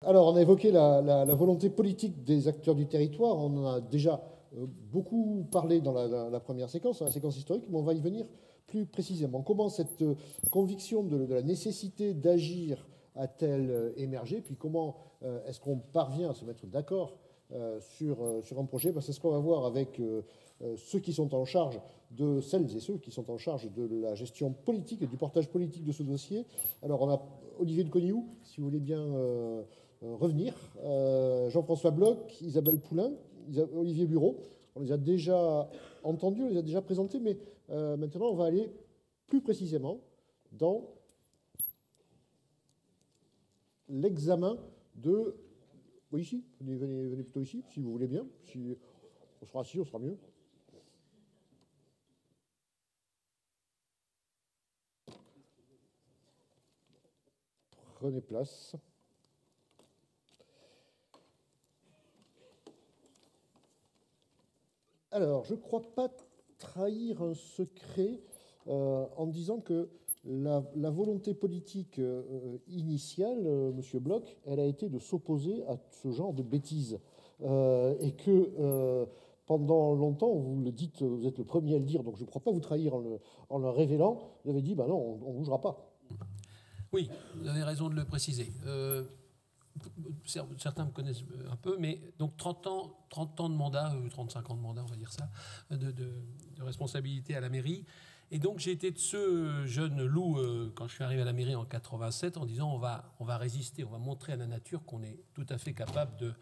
Alors, on a évoqué la volonté politique des acteurs du territoire. On en a déjà beaucoup parlé dans la première séquence, dans la séquence historique, mais on va y venir plus précisément. Comment cette conviction de la nécessité d'agir a-t-elle émergé? Puis comment est-ce qu'on parvient à se mettre d'accord sur un projet? C'est ce qu'on va voir avec ceux qui sont en charge de celles et ceux qui sont en charge de la gestion politique et du portage politique de ce dossier. Alors, on a Olivier de Cognoux, si vous voulez bien revenir. Jean-François Bloch, Isabelle Poulain, Olivier Bureau. On les a déjà entendus, on les a déjà présentés, mais maintenant, on va aller plus précisément dans l'examen de... Oui, ici, venez plutôt ici, si vous voulez bien. Si on sera assis, on sera mieux. Prenez place. Alors, je ne crois pas trahir un secret en disant que la volonté politique initiale, Monsieur Bloch, elle a été de s'opposer à ce genre de bêtises. Et que pendant longtemps, vous le dites, vous êtes le premier à le dire, donc je ne crois pas vous trahir en le révélant, vous avez dit, ben non, on ne bougera pas. Oui, vous avez raison de le préciser. Certains me connaissent un peu, mais donc 30 ans de mandat, 35 ans de mandat, on va dire ça, de responsabilité à la mairie. Et donc j'ai été de ce jeune loup quand je suis arrivé à la mairie en 87 en disant on va résister, on va montrer à la nature qu'on est tout à fait capable de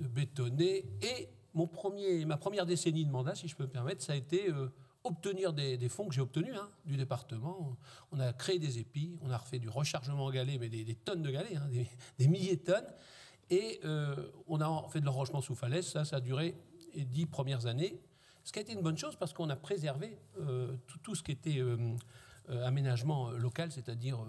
bétonner. Et ma première décennie de mandat, si je peux me permettre, ça a été obtenir des fonds que j'ai obtenus du département. On a créé des épis, on a refait du rechargement en galets, mais des tonnes de galets, des milliers de tonnes. Et on a fait de l'enrochement sous falaise. Ça a duré les 10 premières années. Ce qui a été une bonne chose parce qu'on a préservé tout ce qui était aménagement local, c'est-à-dire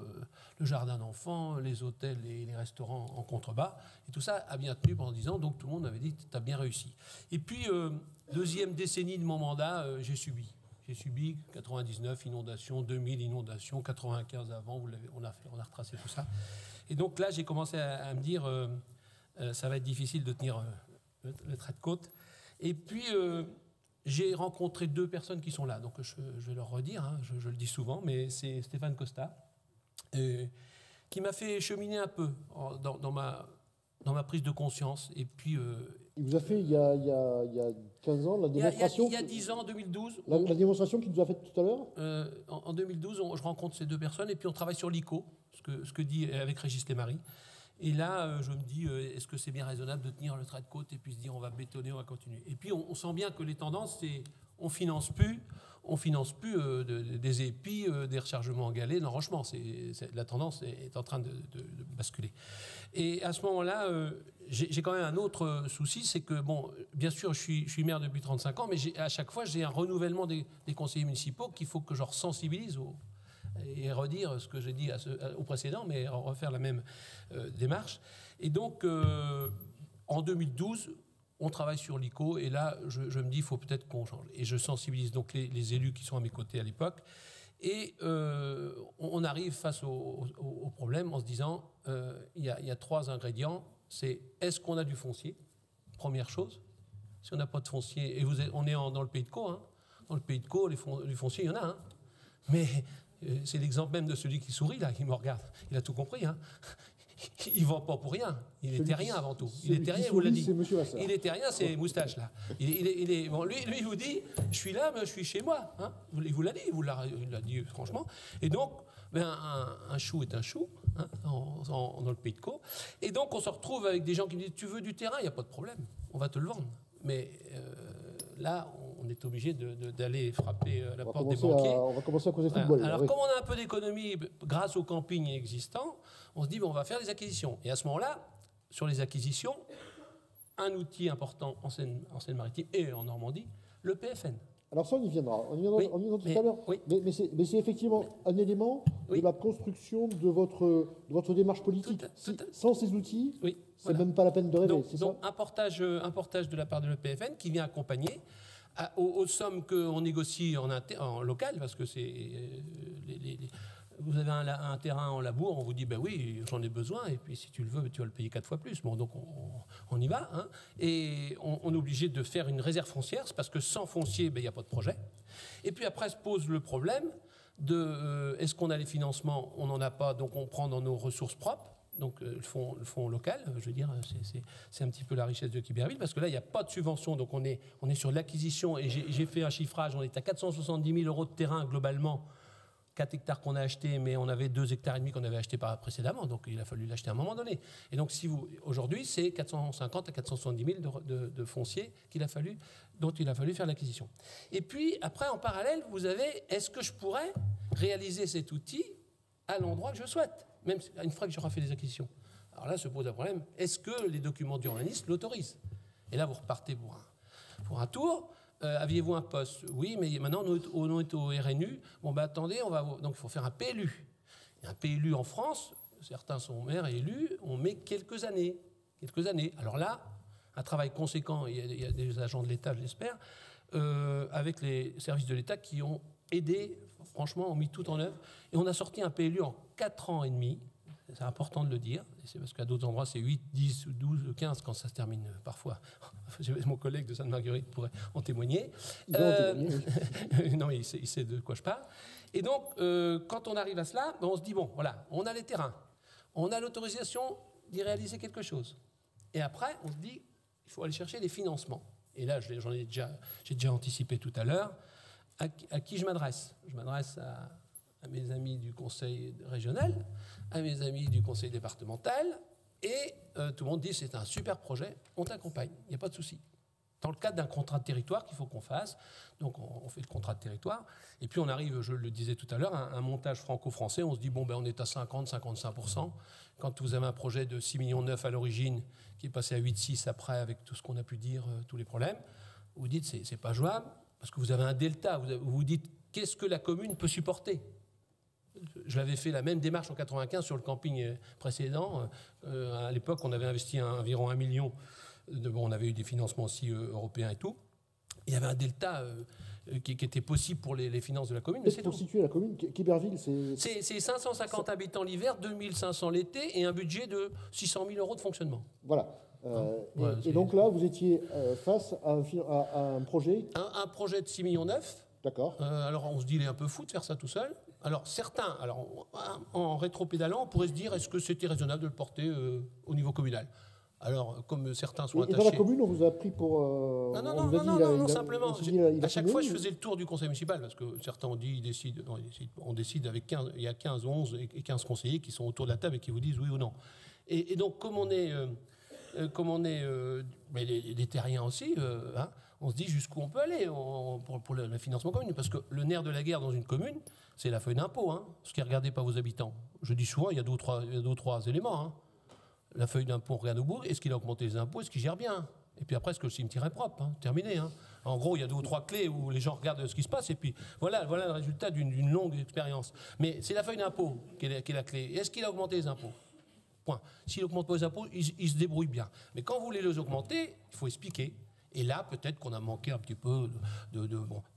le jardin d'enfants, les hôtels et les restaurants en contrebas. Et tout ça a bien tenu pendant 10 ans, donc tout le monde avait dit « tu as bien réussi ». Et puis, deuxième décennie de mon mandat, j'ai subi. J'ai subi 99 inondations, 2000 inondations, 95 avant, on a retracé tout ça. Et donc là, j'ai commencé à me dire ça va être difficile de tenir le trait de côte. Et puis, j'ai rencontré 2 personnes qui sont là, donc je vais leur redire, je le dis souvent, mais c'est Stéphane Costa, qui m'a fait cheminer un peu dans ma prise de conscience. Et puis, il vous a fait, il y a 15 ans, la démonstration... Il y a 10 ans, en 2012... La démonstration qu'il nous a faite tout à l'heure en 2012, je rencontre ces 2 personnes, et puis on travaille sur l'ICO, ce que dit avec Régis Lémarie. Et là, je me dis, est-ce que c'est bien raisonnable de tenir le trait de côte et puis se dire, on va bétonner, on va continuer. Et puis, on sent bien que les tendances, c'est on finance plus des épis, des rechargements en galets, d'enrochement. La tendance est en train de basculer. Et à ce moment-là, j'ai quand même un autre souci, c'est que, bon, bien sûr, je suis maire depuis 35 ans, mais à chaque fois, j'ai un renouvellement des conseillers municipaux qu'il faut que je sensibilise et redire ce que j'ai dit au précédent, mais refaire la même démarche. Et donc, en 2012, on travaille sur l'ICO, et là, je me dis, il faut peut-être qu'on change. Et je sensibilise donc les élus qui sont à mes côtés à l'époque. Et on arrive face au problème en se disant, il y a 3 ingrédients. C'est, est-ce qu'on a du foncier? Première chose. Si on n'a pas de foncier, et on est dans le pays de Caux, dans le pays de Caux, du foncier, il y en a. Mais c'est l'exemple même de celui qui sourit, là, qui me regarde. Il a tout compris. Il ne vend pas pour rien. Il est terrien avant tout. Il est terrien, vous l'a dit. Il est terrien, c'est Moustache, là. Bon, lui, il vous dit, je suis là, mais je suis chez moi. Il vous l'a dit, il l'a dit franchement. Et donc, un chou est un chou, dans le pays de Caux. Et donc, on se retrouve avec des gens qui me disent, tu veux du terrain, il n'y a pas de problème, on va te le vendre. Mais là, on est obligé d'aller frapper la porte des banquiers. On va commencer à causer football. Alors, comme on a un peu d'économie grâce au camping existant, on se dit, on va faire des acquisitions. Et à ce moment-là, sur les acquisitions, un outil important en Seine-Maritime et en Normandie, le PFN. Alors ça, on y viendra. On y viendra tout à l'heure. Oui. Mais c'est effectivement un élément de la construction de votre démarche politique. Sans ces outils, c'est même pas la peine de rêver. Donc un portage de la part de l'EPFN qui vient accompagner aux sommes qu'on négocie en local, parce que c'est vous avez un terrain en labour, on vous dit ben oui, j'en ai besoin, et puis si tu le veux, tu vas le payer 4 fois plus. Bon, donc on y va, hein. Et on est obligé de faire une réserve foncière, c'est parce que sans foncier, ben, il n'y a pas de projet. Et puis après se pose le problème de est-ce qu'on a les financements? On n'en a pas, donc on prend dans nos ressources propres. Donc le fonds local, je veux dire, c'est un petit peu la richesse de Quiberville, parce que là, il n'y a pas de subvention, donc on est sur l'acquisition, et j'ai fait un chiffrage, on est à 470 000 € de terrain globalement, 4 hectares qu'on a achetés, mais on avait 2,5 hectares qu'on avait achetés précédemment, donc il a fallu l'acheter à un moment donné. Et donc aujourd'hui, c'est 450 à 470 000 de foncier dont il a fallu faire l'acquisition. Et puis après, en parallèle, vous avez, est-ce que je pourrais réaliser cet outil à l'endroit que je souhaite, même une fois que j'aurai fait les acquisitions? Alors là se pose un problème, est-ce que les documents d'urbanisme l'autorisent? Et là, vous repartez pour un tour. Aviez-vous un poste? Oui, mais maintenant, on est au RNU. Bon, ben attendez, donc il faut faire un PLU. Et un PLU en France, certains sont maires et élus, on met quelques années. Alors là, un travail conséquent, il y a des agents de l'État, je l'espère, avec les services de l'État qui ont aidé, franchement, ont mis tout en œuvre. Et on a sorti un PLU en 4 ans et demi. C'est important de le dire. C'est parce qu'à d'autres endroits, c'est 8, 10, 12, 15 quand ça se termine parfois. Mon collègue de Sainte-Marguerite pourrait en témoigner. Non, il sait de quoi je parle. Et donc, quand on arrive à cela, on se dit, bon, voilà, on a les terrains. On a l'autorisation d'y réaliser quelque chose. Et après, on se dit, il faut aller chercher des financements. Et là, j'ai déjà anticipé tout à l'heure. À qui je m'adresse? Je m'adresse à mes amis du conseil régional, à mes amis du conseil départemental, et tout le monde dit c'est un super projet, on t'accompagne, il n'y a pas de souci. Dans le cadre d'un contrat de territoire qu'il faut qu'on fasse, donc on fait le contrat de territoire, et puis on arrive, je le disais tout à l'heure, à un montage franco-français, on se dit bon ben on est à 50-55%, quand vous avez un projet de 6,9 millions à l'origine, qui est passé à 8,6 après avec tout ce qu'on a pu dire, tous les problèmes, vous dites c'est pas jouable, parce que vous avez un delta, vous vous dites qu'est-ce que la commune peut supporter? Je l'avais fait la même démarche en 95 sur le camping précédent. À l'époque, on avait investi environ 1 million. On avait eu des financements aussi européens et tout. Il y avait un delta qui était possible pour les finances de la commune. Pour situer la commune, Quiberville, c'est 550 habitants l'hiver, 2500 l'été et un budget de 600 000 € de fonctionnement. Voilà. Et donc là, vous étiez face à un projet. Un projet de 6,9 millions. D'accord. Alors on se dit, il est un peu fou de faire ça tout seul. Alors certains, en rétro-pédalant, on pourrait se dire, est-ce que c'était raisonnable de le porter au niveau communal? Alors, comme certains sont attachés... Et dans la commune, on vous a pris pour... Non, simplement. À chaque fois, je faisais le tour du conseil municipal, parce que certains ont dit, on décide avec 15, il y a 15, 11 et 15 conseillers qui sont autour de la table et qui vous disent oui ou non. Et donc, comme on est mais les terriens aussi, on se dit jusqu'où on peut aller pour le financement commune. Parce que le nerf de la guerre dans une commune, c'est la feuille d'impôt, ce qui est regardé par vos habitants. Je dis souvent, il y a deux ou trois éléments. La feuille d'impôt, on regarde au bout. Est-ce qu'il a augmenté les impôts? Est-ce qu'il gère bien? Et puis après, est-ce que le cimetière est propre? Terminé. En gros, il y a 2 ou 3 clés où les gens regardent ce qui se passe. Et puis voilà le résultat d'une longue expérience. Mais c'est la feuille d'impôt qui est la clé. Est-ce qu'il a augmenté les impôts? Point. S'il n'augmente pas les impôts, il se débrouille bien. Mais quand vous voulez les augmenter, il faut expliquer. Et là, peut-être qu'on a manqué un petit peu de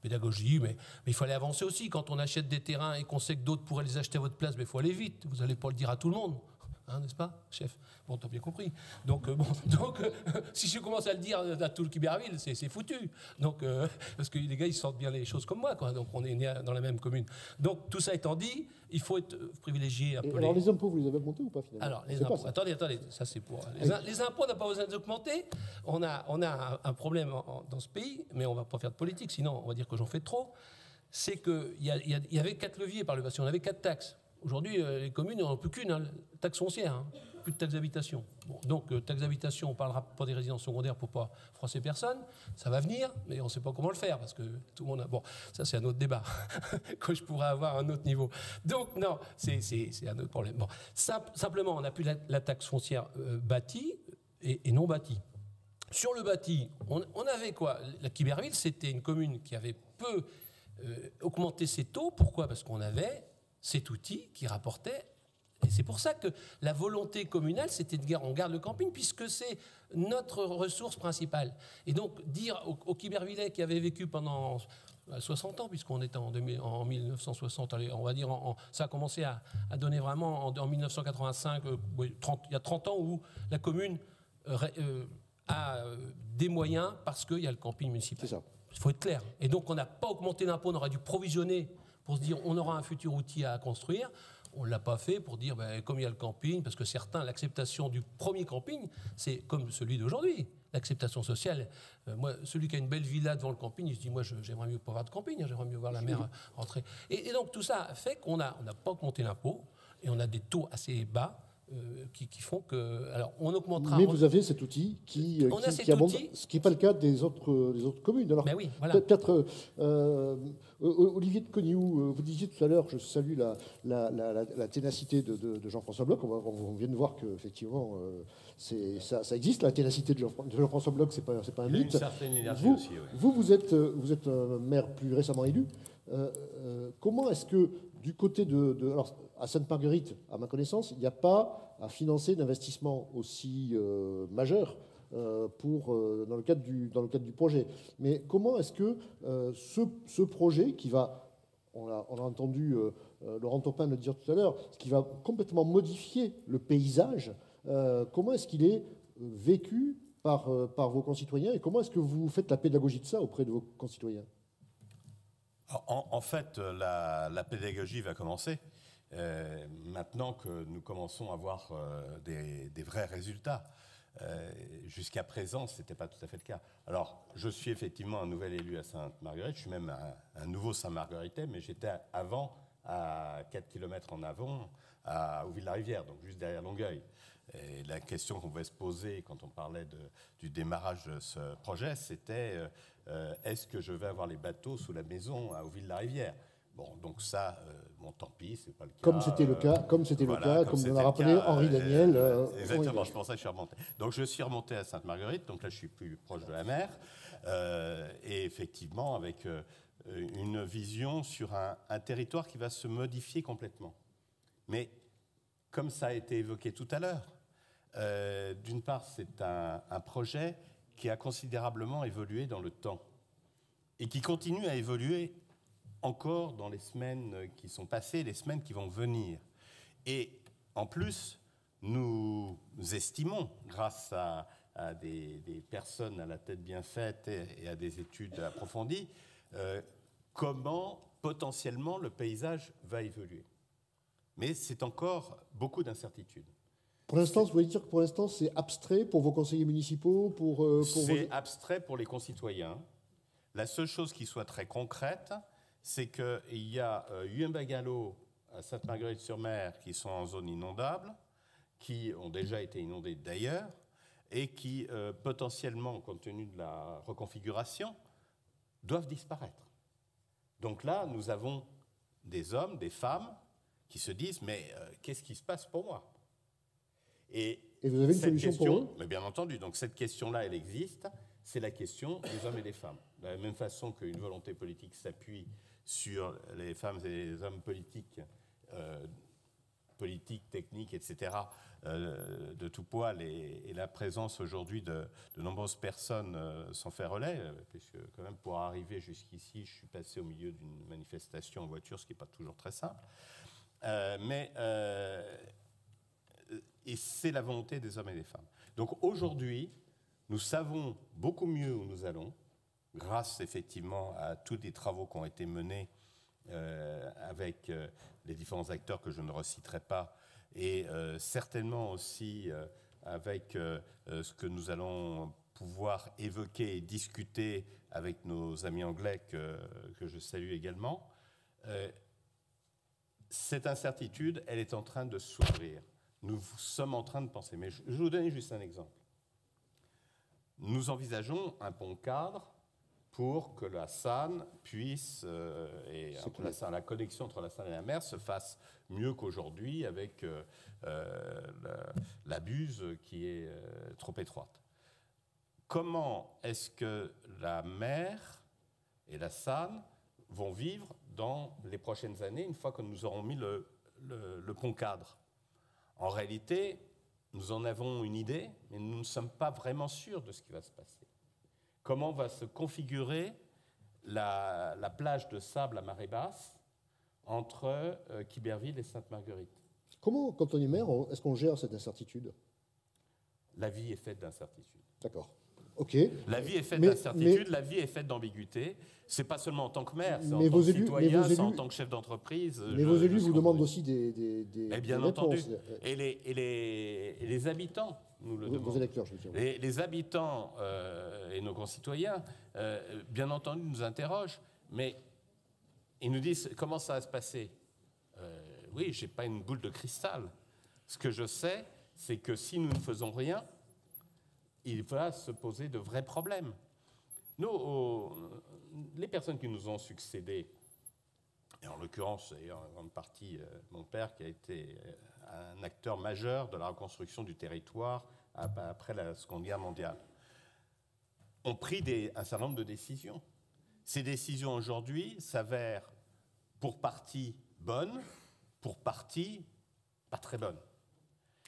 pédagogie, mais il fallait avancer aussi. Quand on achète des terrains et qu'on sait que d'autres pourraient les acheter à votre place, il faut aller vite. Vous n'allez pas le dire à tout le monde. N'est-ce pas, chef? Bon, t'as bien compris. Donc, si je commence à le dire à tout le Quiberville, c'est foutu. Donc, parce que les gars, ils sortent bien les choses comme moi, quoi. Donc, on est né dans la même commune. Donc, tout ça étant dit, il faut être privilégié. Alors, les impôts, vous les avez augmentés ou pas, finalement? Alors, les impôts, attendez, ça c'est pour... Les impôts, on n'a pas besoin d'augmenter. On a un problème dans ce pays, mais on ne va pas faire de politique, sinon on va dire que j'en fais trop. C'est qu'il y avait 4 leviers par le passé, on avait 4 taxes. Aujourd'hui, les communes n'en ont plus qu'une, taxe foncière, plus de taxe d'habitation. Bon, donc, taxe d'habitation, on ne parlera pas des résidences secondaires pour ne pas froisser personne. Ça va venir, mais on ne sait pas comment le faire, parce que tout le monde a... Bon, ça, c'est un autre débat, que je pourrais avoir à un autre niveau. Donc, non, c'est un autre problème. Bon, simplement, on n'a plus la taxe foncière bâtie et non bâtie. Sur le bâti, on avait quoi? La Quiberville, c'était une commune qui avait peu augmenté ses taux. Pourquoi? Parce qu'on avait cet outil qui rapportait, et c'est pour ça que la volonté communale, c'était de on garde le camping, puisque c'est notre ressource principale. Et donc, dire aux Quibervillais qui avaient vécu pendant 60 ans, puisqu'on était en 1960. Allez, on va dire, ça a commencé à donner vraiment en 1985, il y a 30 ans où la commune a des moyens parce qu'il y a le camping municipal. C'est ça. Il faut être clair. Et donc, on n'a pas augmenté l'impôt, on aurait dû provisionner pour se dire on aura un futur outil à construire. On ne l'a pas fait pour dire, comme il y a le camping, parce que certains, l'acceptation du premier camping, c'est comme celui d'aujourd'hui. L'acceptation sociale, moi, celui qui a une belle villa devant le camping, il se dit, moi, j'aimerais mieux pas voir de camping, j'aimerais mieux voir la mer rentrer. Et donc, tout ça fait qu'on n'a pas augmenté l'impôt, et on a des taux assez bas, qui font que... Alors, on augmentera... Mais vous avez cet outil qui abonde, ce qui n'est pas le cas des autres communes. Alors, oui, voilà. Peut-être, Olivier de Cognoux, vous disiez tout à l'heure, je salue la ténacité de Jean-François Bloch. On vient de voir qu'effectivement, ça existe, la ténacité de Jean-François Bloch, c'est pas un mythe. Une certaine énergie aussi, oui. Vous êtes un maire plus récemment élu. Comment est-ce que, du côté alors, à Sainte-Marguerite, à ma connaissance, il n'y a pas à financer d'investissement aussi majeur dans le cadre du projet. Mais comment est-ce que ce projet qui va, on a entendu Laurent Topin le dire tout à l'heure, qui va complètement modifier le paysage, comment est-ce qu'il est vécu par vos concitoyens et comment est-ce que vous faites la pédagogie de ça auprès de vos concitoyens ? En fait, la pédagogie va commencer maintenant que nous commençons à voir des vrais résultats. Jusqu'à présent, ce n'était pas tout à fait le cas. Alors, je suis effectivement un nouvel élu à Sainte-Marguerite, je suis même un nouveau Saint-Margueritais, mais j'étais avant à 4 km en avant à Auville-la-Rivière, donc juste derrière Longueuil. Et la question qu'on pouvait se poser quand on parlait du démarrage de ce projet, c'était est-ce que je vais avoir les bateaux sous la maison à Auville-la-Rivière ? Bon, donc ça, tant pis, c'est pas le cas. Comme c'était le cas, comme nous l'a rappelé Henri Daniel. Exactement, je pensais que je suis remonté. Donc je suis remonté à Sainte-Marguerite, donc là je suis plus proche de la mer, et effectivement avec une vision sur un territoire qui va se modifier complètement. Mais comme ça a été évoqué tout à l'heure, d'une part c'est un projet qui a considérablement évolué dans le temps et qui continue à évoluer encore dans les semaines qui sont passées, les semaines qui vont venir. Et en plus, nous estimons, grâce à des personnes à la tête bien faite et à des études approfondies, comment potentiellement le paysage va évoluer. Mais c'est encore beaucoup d'incertitudes. Pour l'instant, vous voulez dire que pour l'instant, c'est abstrait pour vos conseillers municipaux C'est abstrait pour les concitoyens. La seule chose qui soit très concrète, c'est qu'il y a 8 bungalows à Sainte-Marguerite-sur-Mer qui sont en zone inondable, qui ont déjà été inondés d'ailleurs, et qui, potentiellement, compte tenu de la reconfiguration, doivent disparaître. Donc là, nous avons des hommes, des femmes, qui se disent « mais qu'est-ce qui se passe pour moi ?» Et vous avez une solution pour eux ? Mais bien entendu, donc cette question-là, elle existe, c'est la question des hommes et des femmes. De la même façon qu'une volonté politique s'appuie sur les femmes et les hommes politiques, techniques, etc., de tout poil, et la présence aujourd'hui de nombreuses personnes s'en fait relais, puisque quand même pour arriver jusqu'ici, je suis passé au milieu d'une manifestation en voiture, ce qui n'est pas toujours très simple. Et c'est la volonté des hommes et des femmes. Donc aujourd'hui, nous savons beaucoup mieux où nous allons, grâce effectivement à tous les travaux qui ont été menés avec les différents acteurs que je ne reciterai pas, et certainement aussi avec ce que nous allons pouvoir évoquer et discuter avec nos amis anglais que je salue également. Cette incertitude, elle est en train de s'ouvrir. Nous sommes en train de penser. Mais je vais vous donner juste un exemple. Nous envisageons un pont cadre pour que la Sanne puisse, la connexion entre la Sanne et la mer se fasse mieux qu'aujourd'hui avec la Buse qui est trop étroite. Comment est-ce que la mer et la Sanne vont vivre dans les prochaines années, une fois que nous aurons mis le pont cadre ? En réalité, nous en avons une idée, mais nous ne sommes pas vraiment sûrs de ce qui va se passer. Comment va se configurer la plage de sable à marée basse entre Quiberville et Sainte-Marguerite. Comment, quand on est maire, est-ce qu'on gère cette incertitude? La vie est faite d'incertitudes. D'accord. Ok. La vie est faite d'incertitudes, la vie est faite d'ambiguïté. C'est pas seulement en tant que maire, c'est en tant que citoyen, c'est en tant que chef d'entreprise. Mais vos élus vous demandent aussi des bien réponses. Entendu. Et les habitants nous le demandent. Vos électeurs, je veux dire. Les habitants et nos concitoyens, bien entendu, nous interrogent, mais ils nous disent comment ça va se passer. Oui, je n'ai pas une boule de cristal. Ce que je sais, c'est que si nous ne faisons rien, il va se poser de vrais problèmes. Nous, les personnes qui nous ont succédé, et en l'occurrence, et en grande partie mon père qui a été un acteur majeur de la reconstruction du territoire après la Seconde Guerre mondiale, ont pris un certain nombre de décisions. Ces décisions aujourd'hui s'avèrent pour partie bonnes, pour partie pas très bonnes.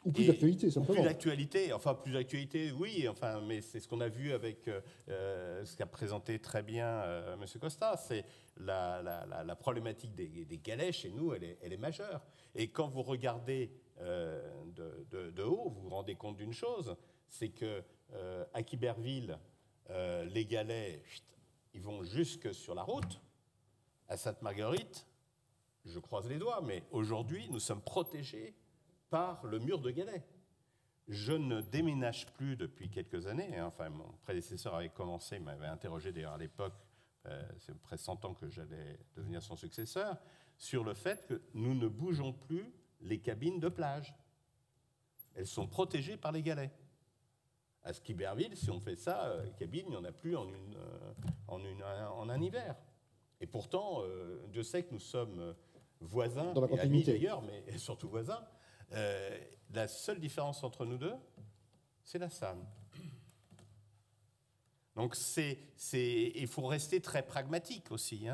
Ou plus d'actualité, simplement. Plus d'actualité, oui, mais c'est ce qu'on a vu avec ce qu'a présenté très bien M. Costa, c'est la problématique des galets chez nous, elle est majeure. Et quand vous regardez de haut, vous vous rendez compte d'une chose, c'est qu'à Quiberville, les galets, ils vont jusque sur la route. À Sainte-Marguerite, je croise les doigts, mais aujourd'hui, nous sommes protégés par le mur de galets. Je ne déménage plus depuis quelques années. Mon prédécesseur avait commencé, il m'avait interrogé d'ailleurs à l'époque, c'est près de 100 ans que j'allais devenir son successeur, sur le fait que nous ne bougeons plus les cabines de plage. Elles sont protégées par les galets. À Quiberville, si on fait ça, cabine, il n'y en a plus en un hiver. Et pourtant, Dieu sait que nous sommes voisins, dans la continuité d'ailleurs, mais surtout voisins. La seule différence entre nous deux, c'est la SAN. Donc il faut rester très pragmatique aussi.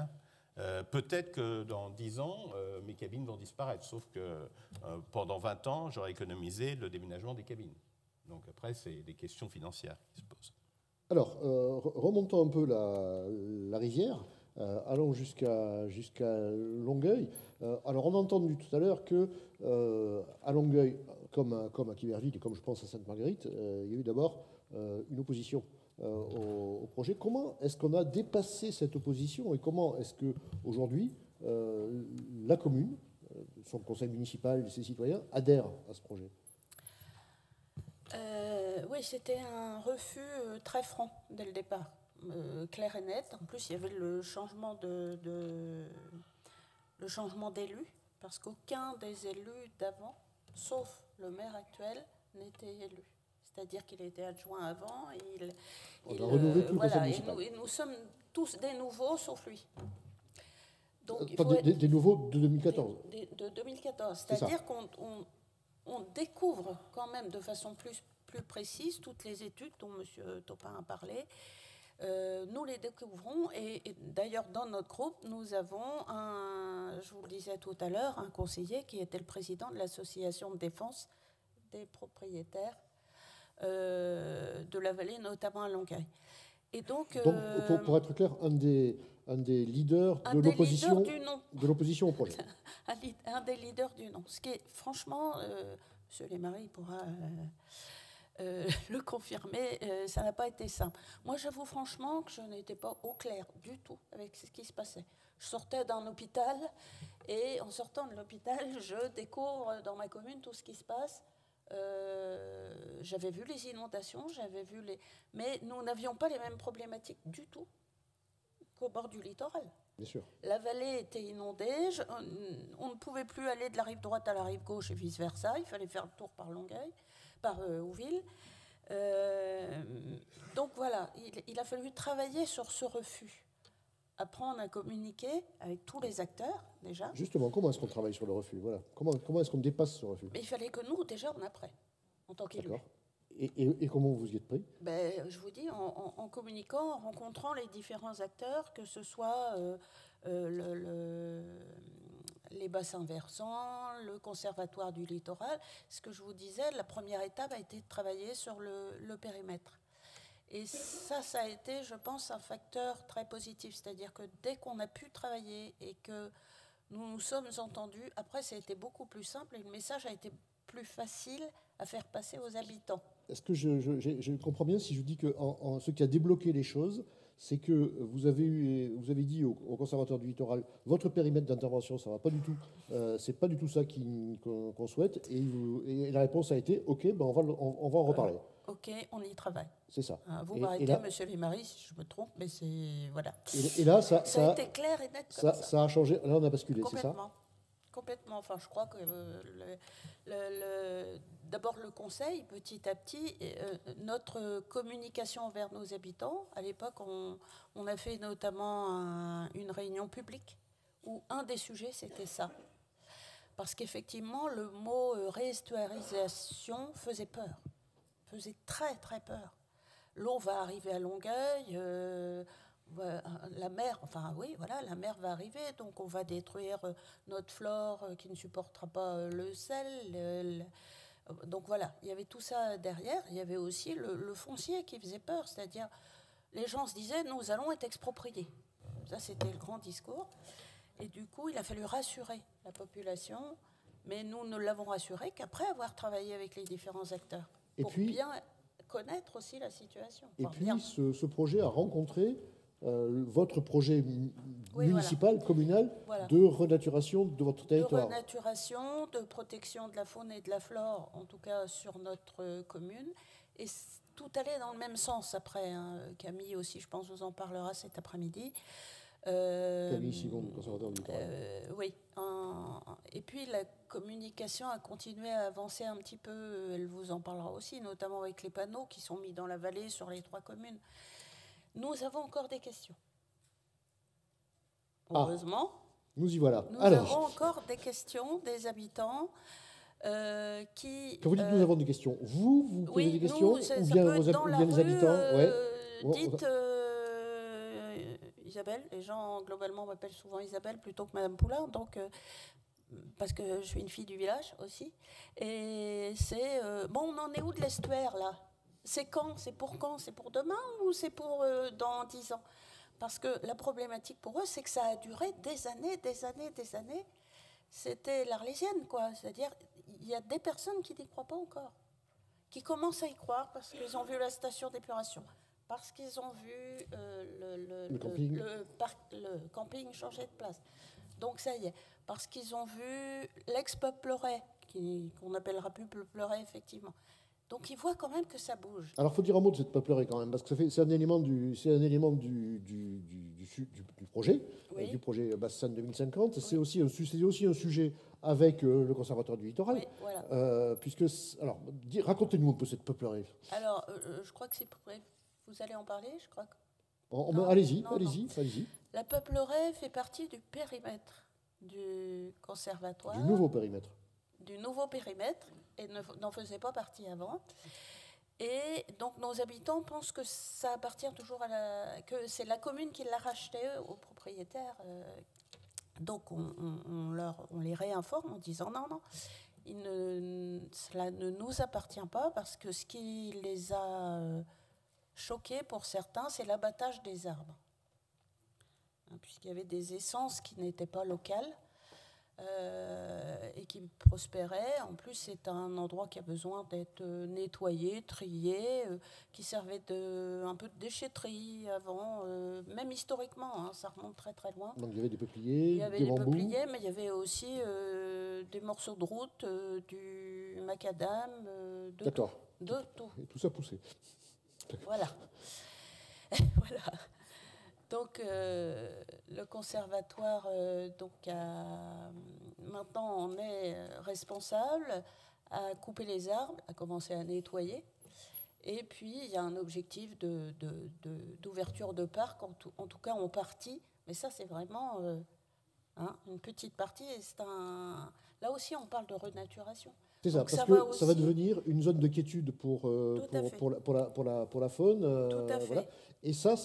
Peut-être que dans 10 ans, mes cabines vont disparaître, sauf que pendant 20 ans, j'aurai économisé le déménagement des cabines. Donc après, c'est des questions financières qui se posent. Alors, remontons un peu la rivière, allons jusqu'à Longueuil. Alors, on a entendu tout à l'heure qu'à Longueuil, comme à Quiberville et comme je pense à Sainte-Marguerite, il y a eu d'abord une opposition au projet. Comment est-ce qu'on a dépassé cette opposition et comment est-ce qu'aujourd'hui, la commune, son conseil municipal et ses citoyens adhèrent à ce projet ? Oui, c'était un refus très franc dès le départ, clair et net. En plus, il y avait le changement d'élus, parce qu'aucun des élus d'avant, sauf le maire actuel, n'était élu. C'est-à-dire qu'il était adjoint avant. On a renouvelé tout le conseil municipal. Et nous sommes tous des nouveaux, sauf lui. Donc, des nouveaux de 2014. De 2014. C'est-à-dire qu'on découvre quand même de façon plus précise toutes les études dont M. Topin a parlé. Nous les découvrons et d'ailleurs dans notre groupe, nous avons je vous le disais tout à l'heure, un conseiller qui était le président de l'association de défense des propriétaires de la vallée, notamment à Longueuil. Et donc pour être clair, un des leaders de l'opposition au projet. Un des leaders du non. Ce qui est, franchement, M. Lemarie pourra le confirmer, ça n'a pas été simple. Moi, j'avoue franchement que je n'étais pas au clair du tout avec ce qui se passait. Je sortais d'un hôpital et en sortant de l'hôpital, je découvre dans ma commune tout ce qui se passe. J'avais vu les inondations, mais nous n'avions pas les mêmes problématiques du tout qu'au bord du littoral. Bien sûr. La vallée était inondée, on ne pouvait plus aller de la rive droite à la rive gauche et vice-versa, il fallait faire le tour par Longueuil, par Ouville. Donc voilà, il a fallu travailler sur ce refus, apprendre à communiquer avec tous les acteurs, déjà. Justement, comment est-ce qu'on travaille sur le refus ? Voilà. Comment est-ce qu'on dépasse ce refus ? Mais il fallait que nous, déjà, on apprenne, en tant qu'élus. D'accord. Et comment vous y êtes pris ? Je vous dis, en communiquant, en rencontrant les différents acteurs, que ce soit les bassins versants, le conservatoire du littoral. Ce que je vous disais, la première étape a été de travailler sur le périmètre. Et ça a été, je pense, un facteur très positif. C'est-à-dire que dès qu'on a pu travailler et que nous nous sommes entendus, après, ça a été beaucoup plus simple et le message a été plus facile à faire passer aux habitants. Est-ce que je comprends bien si je dis que ce qui a débloqué les choses, c'est que vous avez dit au Conservatoire du littoral, votre périmètre d'intervention, ça va pas du tout, c'est pas du tout ça qu'on souhaite, et la réponse a été, ok, ben on va en reparler. Ok, on y travaille. C'est ça. Vous m'arrêtez, monsieur Limaris, si je me trompe, mais c'est voilà. Et là, ça a été clair et net. Ça a changé. Là, on a basculé, c'est ça? Complètement. Enfin, je crois que d'abord le conseil, petit à petit, notre communication vers nos habitants. À l'époque, on a fait notamment une réunion publique où un des sujets, c'était ça. Parce qu'effectivement, le mot réestuarisation faisait peur. Faisait très, très peur. L'eau va arriver à Longueuil, la mer, la mer va arriver, donc on va détruire notre flore qui ne supportera pas le sel. Donc voilà, il y avait tout ça derrière. Il y avait aussi le foncier qui faisait peur, c'est-à-dire les gens se disaient nous allons être expropriés. Ça, c'était le grand discours. Et du coup, il a fallu rassurer la population, mais nous ne l'avons rassuré qu'après avoir travaillé avec les différents acteurs pour bien connaître aussi la situation. Ce projet a rencontré votre projet municipal, communal, de renaturation de votre territoire. De renaturation, de protection de la faune et de la flore, en tout cas sur notre commune. Et tout allait dans le même sens après. Camille aussi, je pense, vous en parlera cet après-midi. Camille Sigon, du Conservatoire du littoral. Oui. Et puis la communication a continué à avancer un petit peu. Elle vous en parlera aussi, notamment avec les panneaux qui sont mis dans la vallée sur les 3 communes. Nous avons encore des questions. Heureusement. Nous y voilà. Nous avons encore des questions des habitants qui... Quand vous dites nous avons des questions, vous posez des questions ou bien les habitants Dites Isabelle. Les gens, globalement, m'appellent souvent Isabelle plutôt que Madame Poulain, donc... parce que je suis une fille du village aussi. Et c'est... on en est où de l'estuaire, là? C'est quand? C'est pour quand? C'est pour demain ou c'est pour dans 10 ans? Parce que la problématique pour eux, c'est que ça a duré des années. C'était l'Arlésienne, quoi. C'est-à-dire, il y a des personnes qui n'y croient pas encore, qui commencent à y croire parce qu'ils ont vu la station d'épuration, parce qu'ils ont vu le camping changer de place. Donc ça y est, parce qu'ils ont vu l'ex-Peupleray, qu'on n'appellera plus Peupleray, effectivement. Donc ils voient quand même que ça bouge. Alors il faut dire un mot de cette Peupleray quand même, parce que c'est un élément du projet, du projet Basse-Seine 2050. Oui. C'est aussi un sujet avec le Conservatoire du littoral. Oui, voilà. Racontez-nous un peu cette Peupleray. Alors, je crois que c'est... Vous allez en parler, je crois que... Allez-y. La Peupleray fait partie du périmètre du Conservatoire. Du nouveau périmètre. Et n'en faisait pas partie avant. Et donc nos habitants pensent que ça appartient toujours que c'est la commune qui l'a racheté aux propriétaires. Donc on les réinforme en disant non, cela ne nous appartient pas, parce que ce qui les a choqués pour certains, c'est l'abattage des arbres. Puisqu'il y avait des essences qui n'étaient pas locales. Et qui prospérait. En plus, c'est un endroit qui a besoin d'être nettoyé, trié, qui servait un peu de déchetterie avant, même historiquement, ça remonte très très loin. Donc il y avait des peupliers, il y avait des peupliers, mais il y avait aussi des morceaux de route, du macadam, de tout. Et tout ça poussait. Voilà. Voilà. Donc, le conservatoire, maintenant, on est responsable à couper les arbres, à commencer à nettoyer. Et puis, il y a un objectif d'ouverture de parc, en tout cas en partie. Mais ça, c'est vraiment une petite partie. Et là aussi, on parle de renaturation. C'est ça, parce que ça va devenir une zone de quiétude pour la faune. Tout à fait. Voilà. Et ça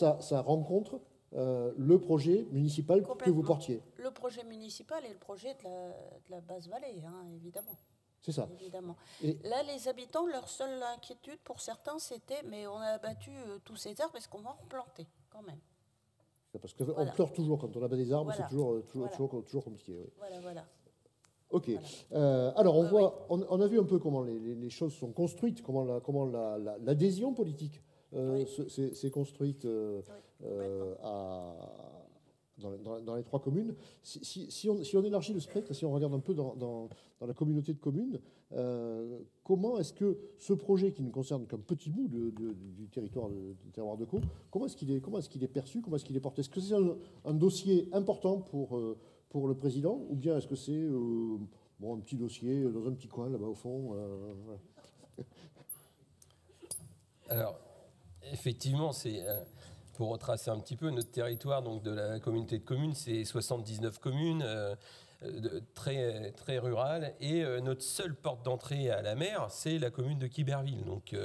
rencontre le projet municipal que vous portiez. Le projet municipal et le projet de la basse vallée, évidemment. C'est ça. Évidemment. Et là, les habitants, leur seule inquiétude pour certains, c'était mais on a abattu tous ces arbres, est-ce qu'on va en replanter quand même? Parce qu'on pleure toujours quand on abat des arbres, c'est toujours compliqué. Oui. Voilà. Ok. Alors, on a vu un peu comment les choses sont construites, comment l'adhésion politique s'est construite dans les 3 communes. Si on élargit le spectre, si on regarde un peu dans la communauté de communes, comment est-ce que ce projet qui ne concerne qu'un petit bout du territoire de terroir de Caux, comment est-ce qu'il est perçu, comment est-ce qu'il est porté? Est-ce que c'est un dossier important pour le président, ou bien est-ce que c'est un petit dossier dans un petit coin là-bas au fond voilà. Alors, effectivement, c'est pour retracer un petit peu notre territoire donc de la communauté de communes, c'est 79 communes très, très rurales, et notre seule porte d'entrée à la mer, c'est la commune de Quiberville. Donc,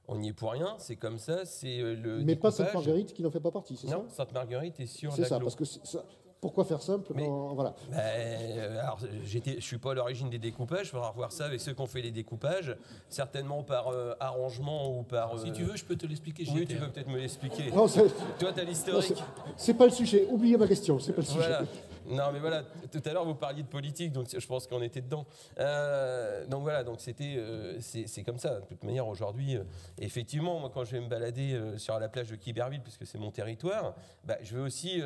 on n'y est pour rien, c'est comme ça, c'est le Mais découpage. pas Sainte-Marguerite qui n'en fait pas partie, c'est ça? Non, Sainte-Marguerite est sur C'est ça, l'agglo. parce que pourquoi faire simple voilà. Alors, je suis pas à l'origine des découpages, il faudra revoir ça avec ceux qui ont fait les découpages, certainement par arrangement ou par... Si tu veux, je peux te l'expliquer. Oui, tu peux peut-être me l'expliquer. Non, Toi, tu as l'historique. C'est pas le sujet, oubliez ma question, c'est pas le sujet. Voilà. Non, mais voilà, tout à l'heure, vous parliez de politique, donc je pense qu'on était dedans. Donc voilà, donc c'est comme ça. De toute manière, aujourd'hui, effectivement, moi, quand je vais me balader sur la plage de Quiberville, puisque c'est mon territoire, je vais aussi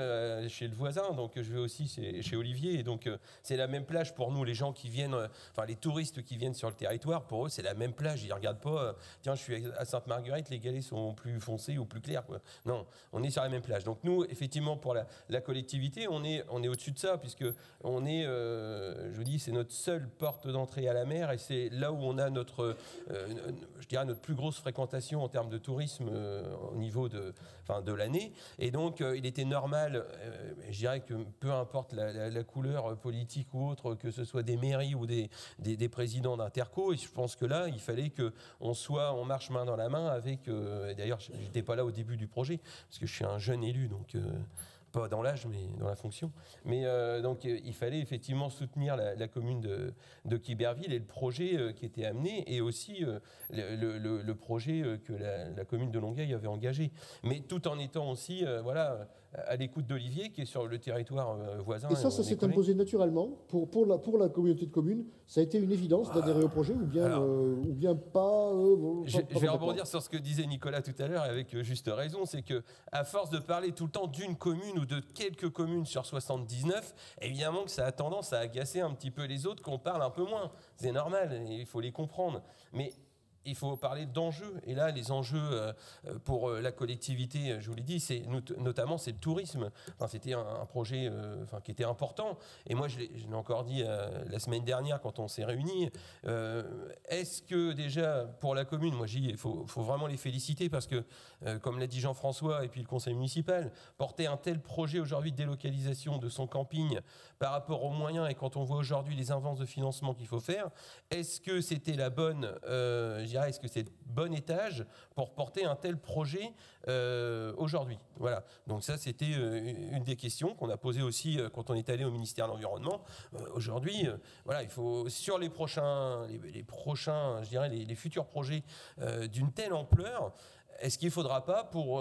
chez le voisin, donc je vais aussi chez Olivier. Et donc, c'est la même plage pour nous, les gens qui viennent, les touristes qui viennent sur le territoire, pour eux, c'est la même plage. Ils ne regardent pas, tiens, je suis à Sainte-Marguerite, les galets sont plus foncés ou plus clairs, quoi. Non, on est sur la même plage. Donc nous, effectivement, pour la collectivité, on est au-dessus de ça, puisque on est, je dis, c'est notre seule porte d'entrée à la mer, et c'est là où on a notre plus grosse fréquentation en termes de tourisme au niveau de l'année. Et donc, il était normal, je dirais que peu importe la couleur politique ou autre, que ce soit des mairies ou des présidents d'interco, et je pense que là, il fallait qu'on marche main dans la main avec. D'ailleurs, j'étais pas là au début du projet, parce que je suis un jeune élu, donc. Pas dans l'âge, mais dans la fonction. Mais donc, il fallait effectivement soutenir la commune de Quiberville et le projet qui était amené, et aussi le projet que la commune de Longueuil avait engagé. Mais tout en étant aussi, à l'écoute d'Olivier, qui est sur le territoire voisin. Et ça s'est imposé naturellement pour la communauté de communes. Ça a été une évidence d'adhérer au projet, ou bien pas. Je vais rebondir sur ce que disait Nicolas tout à l'heure, avec juste raison, c'est que à force de parler tout le temps d'une commune ou de quelques communes sur 79, évidemment que ça a tendance à agacer un petit peu les autres, qu'on parle un peu moins. C'est normal, il faut les comprendre. Mais il faut parler d'enjeux. Et là, les enjeux pour la collectivité, je vous l'ai dit, notamment c'est le tourisme. C'était un projet qui était important. Et moi, je l'ai encore dit la semaine dernière quand on s'est réunis. Est-ce que déjà, pour la commune, moi, il faut vraiment les féliciter, parce que, comme l'a dit Jean-François et puis le conseil municipal, porter un tel projet aujourd'hui de délocalisation de son camping par rapport aux moyens, et quand on voit aujourd'hui les avances de financement qu'il faut faire, est-ce que c'était la bonne... est-ce que c'est le bon étage pour porter un tel projet aujourd'hui? Voilà. Donc ça, c'était une des questions qu'on a posées aussi quand on est allé au ministère de l'Environnement. Aujourd'hui, il faut, sur les prochains, je dirais, les futurs projets d'une telle ampleur, est-ce qu'il ne faudra pas pour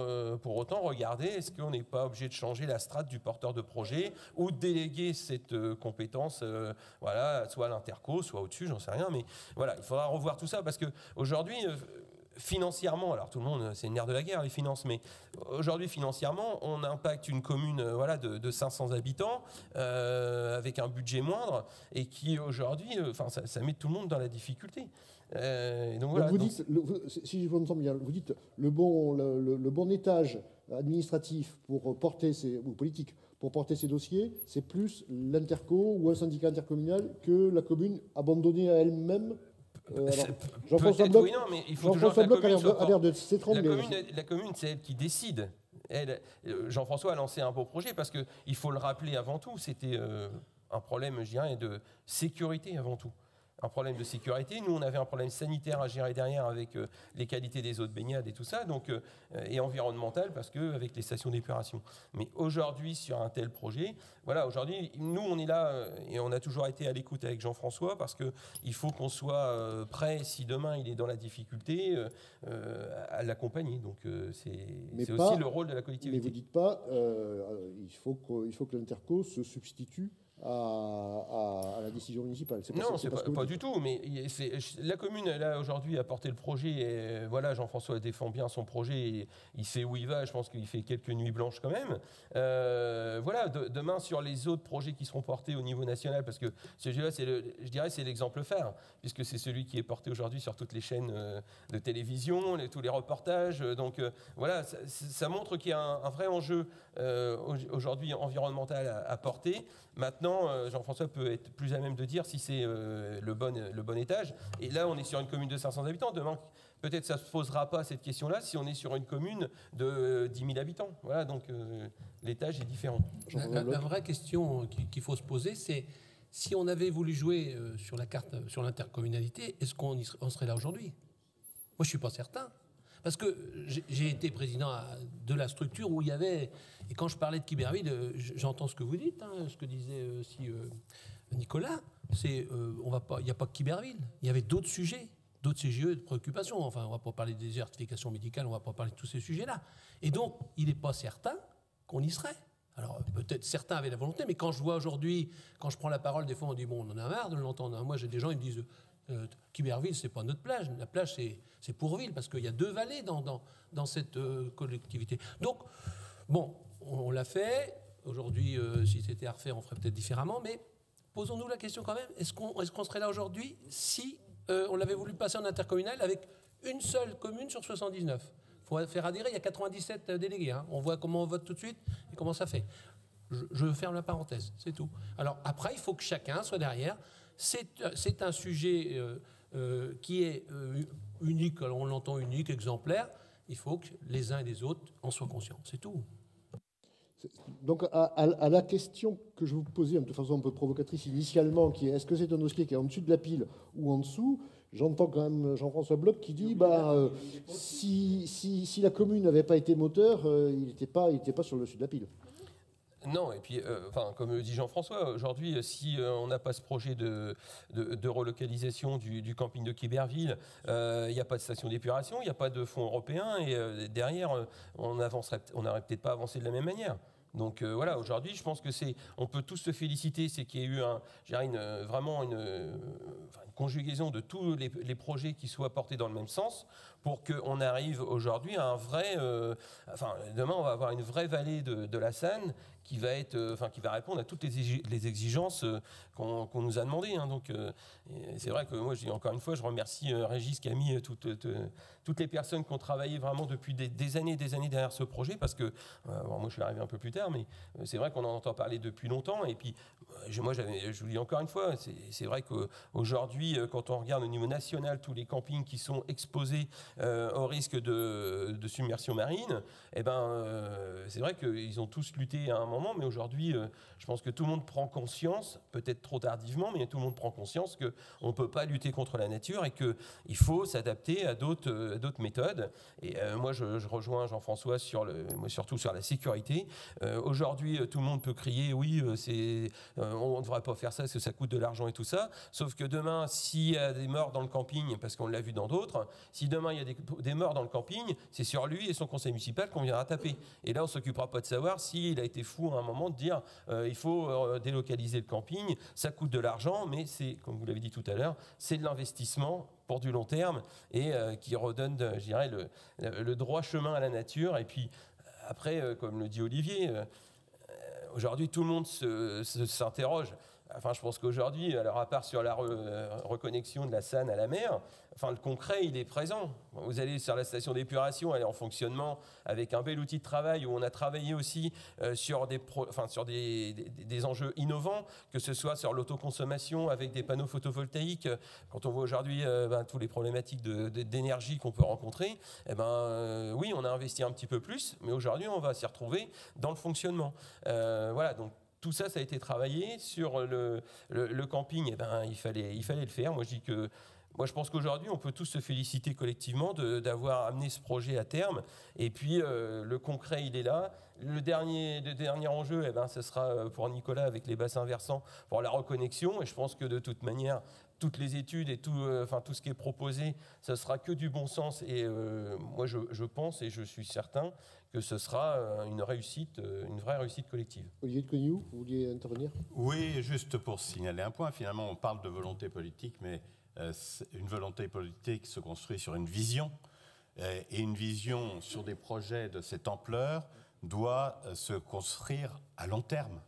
autant regarder, est-ce qu'on n'est pas obligé de changer la strate du porteur de projet, ou de déléguer cette compétence soit à l'interco, soit au-dessus, j'en sais rien, mais voilà, il faudra revoir tout ça, parce qu'aujourd'hui, financièrement, alors tout le monde, c'est le nerf de la guerre, les finances, mais aujourd'hui, financièrement, on impacte une commune de 500 habitants avec un budget moindre, et qui aujourd'hui, ça met tout le monde dans la difficulté. Donc vous dites, si je vous entends bien, vous dites le bon étage administratif pour porter ou politique pour porter ces dossiers, c'est plus l'interco ou un syndicat intercommunal que la commune abandonnée à elle-même. Jean-François Bloch, oui, non, mais il faut toujours que la commune soit a l'air de s'étrangler. La commune, c'est elle qui décide. Jean-François a lancé un beau projet, parce qu'il faut le rappeler avant tout, c'était un problème, je dirais, de sécurité avant tout. un problème de sécurité. Nous, on avait un problème sanitaire à gérer derrière avec les qualités des eaux de baignade et tout ça, donc, et environnemental parce que avec les stations d'épuration. Mais aujourd'hui, sur un tel projet, voilà, aujourd'hui, nous, on est là et on a toujours été à l'écoute avec Jean-François parce qu'il faut qu'on soit prêt, si demain il est dans la difficulté, à l'accompagner. Donc, c'est aussi le rôle de la collectivité. Mais vous ne dites pas il faut que l'Interco se substitue à la décision municipale. Non, c'est pas du tout. Mais la commune, elle a aujourd'hui apporté le projet. Et voilà, Jean-François défend bien son projet. Il sait où il va. Je pense qu'il fait quelques nuits blanches quand même. Voilà, demain sur les autres projets qui seront portés au niveau national, parce que celui-là, je dirais, c'est l'exemple phare, puisque c'est celui qui est porté aujourd'hui sur toutes les chaînes de télévision, tous les reportages. Donc voilà, ça montre qu'il y a un vrai enjeu aujourd'hui environnemental à porter. Maintenant, Jean-François peut être plus à même de dire si c'est le bon étage. Et là, on est sur une commune de 500 habitants. Demain, peut-être ça ne se posera pas cette question-là si on est sur une commune de 10 000 habitants. Voilà, donc l'étage est différent. La vraie question qu'il faut se poser, c'est si on avait voulu jouer sur la carte, sur l'intercommunalité, est-ce qu'on serait là aujourd'hui? Moi, je ne suis pas certain. Parce que j'ai été président de la structure où il y avait... Et quand je parlais de Quiberville, j'entends ce que vous dites, hein, ce que disait aussi Nicolas. Il n'y a pas que Quiberville. Il y avait d'autres sujets, d'autres CGE de préoccupation. Enfin, on ne va pas parler des désertifications médicales, on ne va pas parler de tous ces sujets-là. Et donc, il n'est pas certain qu'on y serait. Alors, peut-être certains avaient la volonté, mais quand je vois aujourd'hui, quand je prends la parole, des fois, on dit, bon, on en a marre de l'entendre. Moi, j'ai des gens, ils me disent... Quiberville, ce n'est pas notre plage. La plage, c'est Pourville, parce qu'il y a 2 vallées dans cette collectivité. Donc, bon, on l'a fait. Aujourd'hui, si c'était à refaire, on ferait peut-être différemment. Mais posons-nous la question quand même. Est-ce qu'on serait là aujourd'hui si on avait voulu passer en intercommunal avec une seule commune sur 79? Il faut faire adhérer, il y a 97 délégués. Hein. On voit comment on vote tout de suite et comment ça fait. Je ferme la parenthèse, c'est tout. Alors après, il faut que chacun soit derrière. C'est un sujet qui est unique, alors on l'entend unique, exemplaire. Il faut que les uns et les autres en soient conscients, c'est tout. Donc à la question que je vous posais de façon un peu provocatrice initialement, qui est est-ce que c'est un dossier qui est en dessus de la pile ou en dessous, j'entends quand même Jean-François Bloch qui dit si la commune n'avait pas été moteur, il n'était pas sur le dessus de la pile. Non, et puis, comme le dit Jean-François, aujourd'hui, si on n'a pas ce projet de relocalisation du camping de Quiberville, il n'y a pas de station d'épuration, il n'y a pas de fonds européens, et derrière, on n'aurait peut-être pas avancé de la même manière. Donc voilà, aujourd'hui, je pense que on peut tous se féliciter, c'est qu'il y a eu vraiment une conjugaison de tous les projets qui soient portés dans le même sens pour qu'on arrive aujourd'hui à un vrai... demain, on va avoir une vraie vallée de la Seine qui va répondre à toutes les exigences qu'on nous a demandées. Hein. Donc c'est vrai que moi, encore une fois, je remercie Régis, Camille, toutes les personnes qui ont travaillé vraiment depuis des années derrière ce projet, parce que moi, je suis arrivé un peu plus tard, mais c'est vrai qu'on en entend parler depuis longtemps. Et puis, je vous dis encore une fois, c'est vrai qu'aujourd'hui, quand on regarde au niveau national tous les campings qui sont exposés au risque de submersion marine, c'est vrai qu'ils ont tous lutté à un moment, mais aujourd'hui, je pense que tout le monde prend conscience, peut-être trop tardivement, mais tout le monde prend conscience qu'on ne peut pas lutter contre la nature et qu'il faut s'adapter à d'autres méthodes. Et moi, je rejoins Jean-François surtout sur la sécurité. Aujourd'hui, tout le monde peut crier, oui, on ne devrait pas faire ça, parce que ça coûte de l'argent et tout ça. Sauf que demain, s'il y a des morts dans le camping, parce qu'on l'a vu dans d'autres, si demain il y a des morts dans le camping, c'est sur lui et son conseil municipal qu'on viendra taper. Et là, on ne s'occupera pas de savoir s'il a été fou à un moment de dire il faut délocaliser le camping, ça coûte de l'argent, mais c'est, comme vous l'avez dit tout à l'heure, c'est de l'investissement pour du long terme et qui redonne, je dirais, le droit chemin à la nature. Et puis après, comme le dit Olivier, aujourd'hui tout le monde s'interroge. Enfin, je pense qu'aujourd'hui, alors à part sur la reconnexion de la Seine à la mer, le concret, il est présent. Vous allez sur la station d'épuration, elle est en fonctionnement avec un bel outil de travail où on a travaillé aussi sur des enjeux innovants, que ce soit sur l'autoconsommation avec des panneaux photovoltaïques. Quand on voit aujourd'hui toutes les problématiques d'énergie qu'on peut rencontrer, oui, on a investi un petit peu plus, mais aujourd'hui, on va s'y retrouver dans le fonctionnement. Voilà, donc tout ça, ça a été travaillé. Sur le camping, eh ben, il fallait le faire. Moi, je pense qu'aujourd'hui, on peut tous se féliciter collectivement d'avoir amené ce projet à terme. Et puis, le concret, il est là. Le dernier enjeu, eh ben, ce sera pour Nicolas avec les bassins versants pour la reconnexion. Et je pense que de toute manière, toutes les études et tout ce qui est proposé, ce sera que du bon sens. Et moi, je pense et je suis certain que ce sera une réussite, une vraie réussite collective. Olivier de Cognoux, vous vouliez intervenir ? Oui, juste pour signaler un point. Finalement, on parle de volonté politique, mais une volonté politique se construit sur une vision. Et une vision sur des projets de cette ampleur doit se construire à long terme.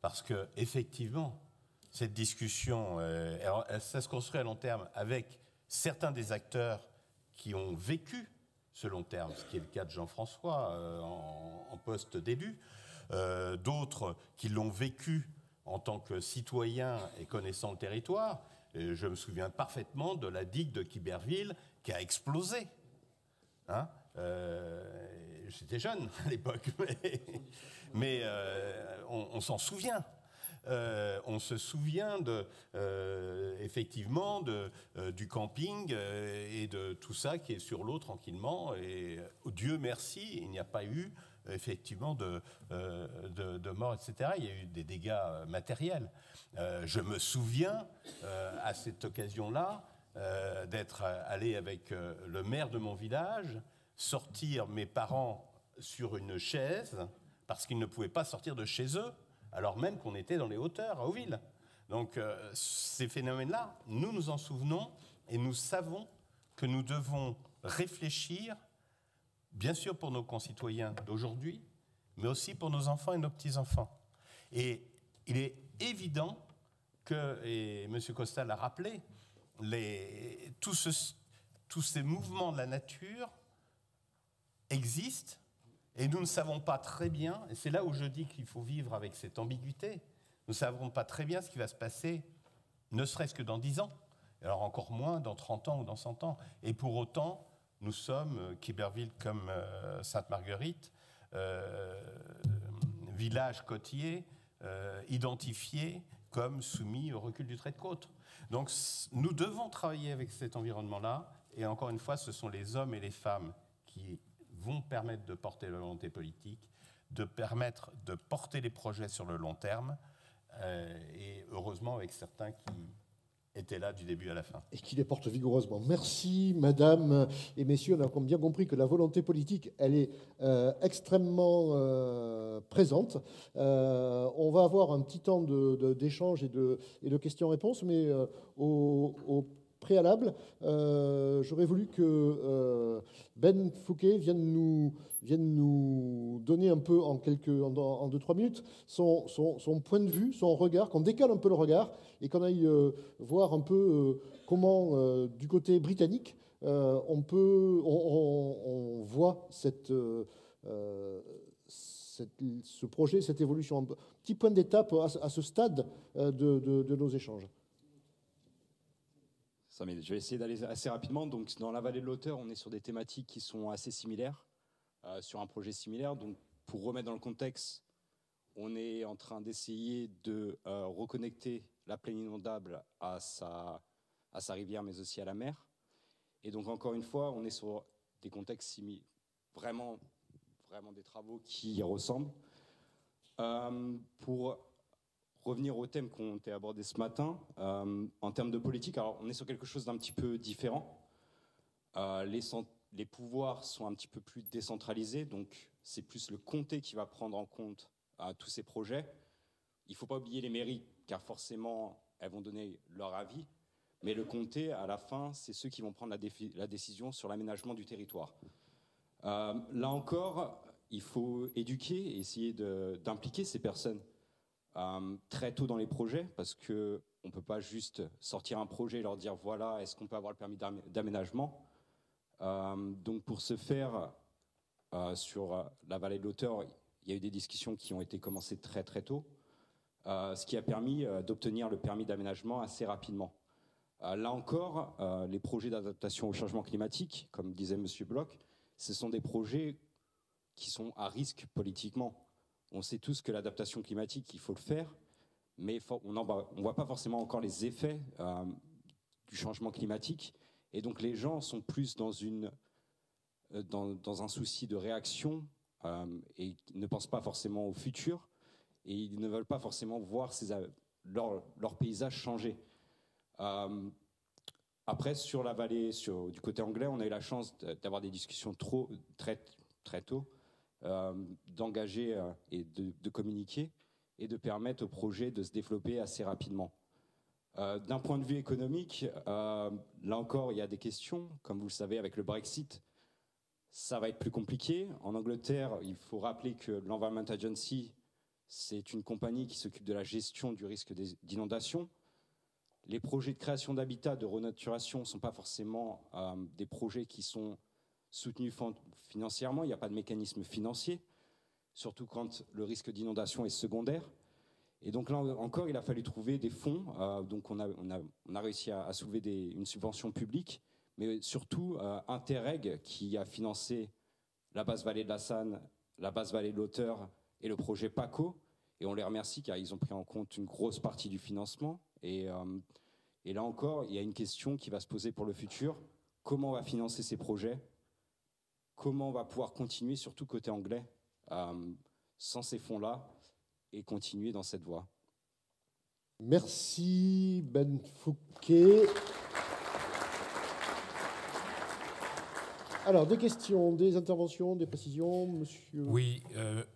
Parce qu'effectivement, cette discussion, ça se construit à long terme avec certains des acteurs qui ont vécu ce long terme, ce qui est le cas de Jean-François en poste d'élu, d'autres qui l'ont vécu en tant que citoyen et connaissant le territoire. Et je me souviens parfaitement de la digue de Quiberville qui a explosé. Hein, j'étais jeune à l'époque, mais on s'en souvient. On se souvient effectivement du camping et de tout ça qui est sur l'eau tranquillement. Et Dieu merci, il n'y a pas eu effectivement de morts, etc. Il y a eu des dégâts matériels. Je me souviens à cette occasion-là d'être allé avec le maire de mon village, sortir mes parents sur une chaise parce qu'ils ne pouvaient pas sortir de chez eux, alors même qu'on était dans les hauteurs, à Auville. Donc ces phénomènes-là, nous nous en souvenons et nous savons que nous devons réfléchir, bien sûr pour nos concitoyens d'aujourd'hui, mais aussi pour nos enfants et nos petits-enfants. Et il est évident que, et M. Costa l'a rappelé, tous ces mouvements de la nature existent et nous ne savons pas très bien, et c'est là où je dis qu'il faut vivre avec cette ambiguïté, nous ne savons pas très bien ce qui va se passer, ne serait-ce que dans 10 ans, alors encore moins dans 30 ans ou dans 100 ans. Et pour autant, nous sommes, Quiberville comme Sainte-Marguerite, village côtier, identifié comme soumis au recul du trait de côte. Donc nous devons travailler avec cet environnement-là, et encore une fois, ce sont les hommes et les femmes qui vont permettre de porter la volonté politique, de permettre de porter les projets sur le long terme, et heureusement avec certains qui étaient là du début à la fin. Et qui les portent vigoureusement. Merci, madame et messieurs. On a bien compris que la volonté politique, elle est extrêmement présente. On va avoir un petit temps d'échange et de questions-réponses, mais au préalable, j'aurais voulu que Ben Fouquet vienne nous donner un peu en 2-3 minutes son point de vue, son regard, qu'on décale un peu le regard et qu'on aille voir un peu comment, du côté britannique, on voit ce projet, cette évolution. Un petit point d'étape à ce stade de nos échanges. Je vais essayer d'aller assez rapidement. Donc, dans la vallée de l'Auteur, on est sur des thématiques qui sont assez similaires, sur un projet similaire. Donc, pour remettre dans le contexte, on est en train d'essayer de reconnecter la plaine inondable à sa rivière, mais aussi à la mer. Et donc, encore une fois, on est sur des contextes similaires, vraiment des travaux qui y ressemblent. Pour revenir au thème qu'on a abordé ce matin, en termes de politique, alors on est sur quelque chose d'un petit peu différent. Les pouvoirs sont un petit peu plus décentralisés, donc c'est plus le comté qui va prendre en compte tous ces projets. Il ne faut pas oublier les mairies, car forcément, elles vont donner leur avis, mais le comté, à la fin, c'est ceux qui vont prendre la décision sur l'aménagement du territoire. Là encore, il faut éduquer et essayer d'impliquer ces personnes très tôt dans les projets, parce qu'on ne peut pas juste sortir un projet et leur dire voilà, est-ce qu'on peut avoir le permis d'aménagement. Donc pour ce faire, sur la vallée de l'Auteur, il y a eu des discussions qui ont été commencées très très tôt, ce qui a permis d'obtenir le permis d'aménagement assez rapidement. Là encore, les projets d'adaptation au changement climatique, comme disait M. Bloch, ce sont des projets qui sont à risque politiquement. On sait tous que l'adaptation climatique, il faut le faire, mais on ne voit pas forcément encore les effets du changement climatique. Et donc les gens sont plus dans un souci de réaction et ne pensent pas forcément au futur. Et ils ne veulent pas forcément voir leur paysage changer. Après, sur la vallée, du côté anglais, on a eu la chance d'avoir des discussions très tôt, d'engager et de communiquer et de permettre au projet de se développer assez rapidement. D'un point de vue économique, là encore, il y a des questions. Comme vous le savez, avec le Brexit, ça va être plus compliqué. En Angleterre, il faut rappeler que l'Environment Agency, c'est une compagnie qui s'occupe de la gestion du risque d'inondation. Les projets de création d'habitat, de renaturation ne sont pas forcément des projets qui sont soutenus financièrement. Il n'y a pas de mécanisme financier, surtout quand le risque d'inondation est secondaire. Et donc là encore, il a fallu trouver des fonds. Donc on a réussi à soulever une subvention publique, mais surtout Interreg qui a financé la basse vallée de la Sanne, la basse vallée de l'Auteur et le projet PACO. Et on les remercie car ils ont pris en compte une grosse partie du financement. Et là encore, il y a une question qui va se poser pour le futur. Comment on va financer ces projets? Comment on va pouvoir continuer, surtout côté anglais, sans ces fonds-là, et continuer dans cette voie? Merci Ben Fouquet. Alors, des questions, des interventions, des précisions, monsieur? Oui,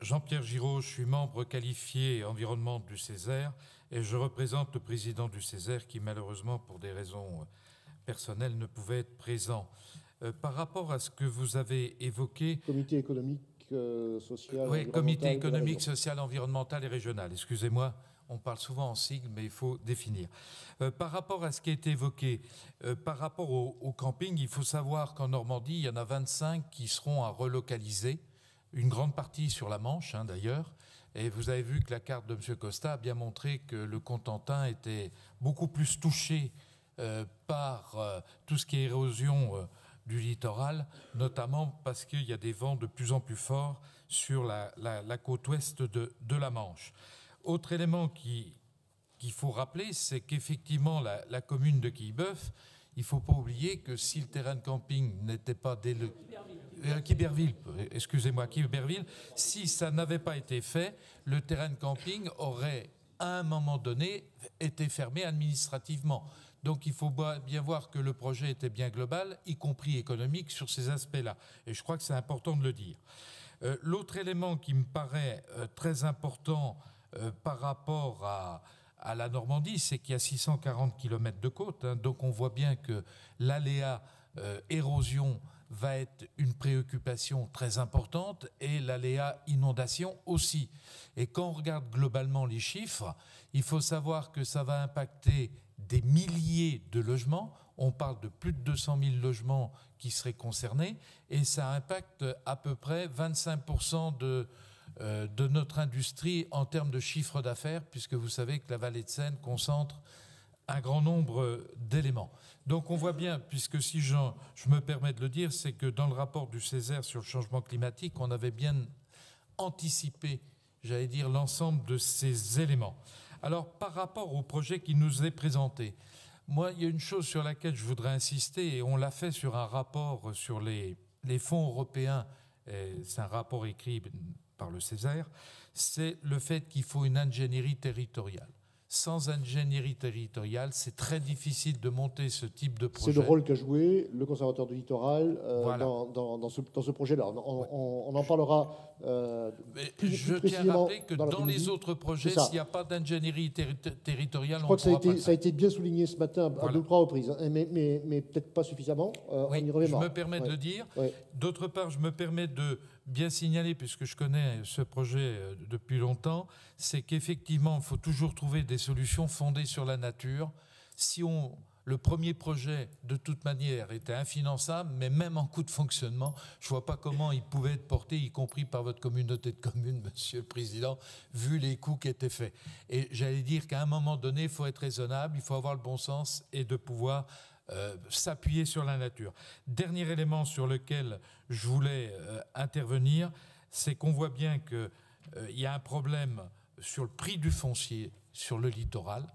Jean-Pierre Giraud, je suis membre qualifié environnement du Césaire et je représente le président du Césaire qui, malheureusement, pour des raisons personnelles, ne pouvait être présent. Par rapport à ce que vous avez évoqué... Comité économique, social, oui, comité économique, social, environnemental et régional. Excusez-moi, on parle souvent en sigle, mais il faut définir. Par rapport à ce qui a été évoqué, par rapport au camping, il faut savoir qu'en Normandie, il y en a 25 qui seront à relocaliser, une grande partie sur la Manche, d'ailleurs. Et vous avez vu que la carte de M. Costa a bien montré que le Cotentin était beaucoup plus touché par tout ce qui est érosion du littoral, notamment parce qu'il y a des vents de plus en plus forts sur la côte ouest de la Manche. Autre élément qu'il faut rappeler, c'est qu'effectivement, la commune de Quillebeuf, il ne faut pas oublier que si le terrain de camping n'était pas Quiberville, excusez-moi, Quiberville, si ça n'avait pas été fait, le terrain de camping aurait, à un moment donné, été fermé administrativement. Donc il faut bien voir que le projet était bien global, y compris économique, sur ces aspects-là. Et je crois que c'est important de le dire. L'autre élément qui me paraît très important par rapport à la Normandie, c'est qu'il y a 640 km de côte. Donc on voit bien que l'aléa érosion va être une préoccupation très importante et l'aléa inondation aussi. Et quand on regarde globalement les chiffres, il faut savoir que ça va impacter des milliers de logements. On parle de plus de 200 000 logements qui seraient concernés et ça impacte à peu près 25% de notre industrie en termes de chiffre d'affaires, puisque vous savez que la vallée de Seine concentre un grand nombre d'éléments. Donc on voit bien, puisque si je me permets de le dire, c'est que dans le rapport du Césaire sur le changement climatique, on avait bien anticipé, j'allais dire, l'ensemble de ces éléments. Alors par rapport au projet qui nous est présenté, moi il y a une chose sur laquelle je voudrais insister, et on l'a fait sur un rapport sur les fonds européens, c'est un rapport écrit par le Césaire, c'est le fait qu'il faut une ingénierie territoriale. Sans ingénierie territoriale, c'est très difficile de monter ce type de projet. C'est le rôle qu'a joué le conservateur du littoral voilà. dans ce projet-là. On en parlera plus je précisément. tiens à rappeler que dans les autres projets, s'il n'y a pas d'ingénierie territoriale, je crois que ça a été bien souligné ce matin à 2 ou 3 reprises, mais peut-être pas suffisamment. Oui, on y reviendra. je me permets de le dire. Oui. D'autre part, je me permets de bien signaler, puisque je connais ce projet depuis longtemps, c'est qu'effectivement, il faut toujours trouver des solutions fondées sur la nature. Si le premier projet, de toute manière, était infinançable, mais même en coût de fonctionnement, je ne vois pas comment il pouvait être porté, y compris par votre communauté de communes, Monsieur le Président, vu les coûts qui étaient faits. Et j'allais dire qu'à un moment donné, il faut être raisonnable, il faut avoir le bon sens et de pouvoir s'appuyer sur la nature. Dernier élément sur lequel je voulais intervenir, c'est qu'on voit bien que il y a un problème sur le prix du foncier sur le littoral.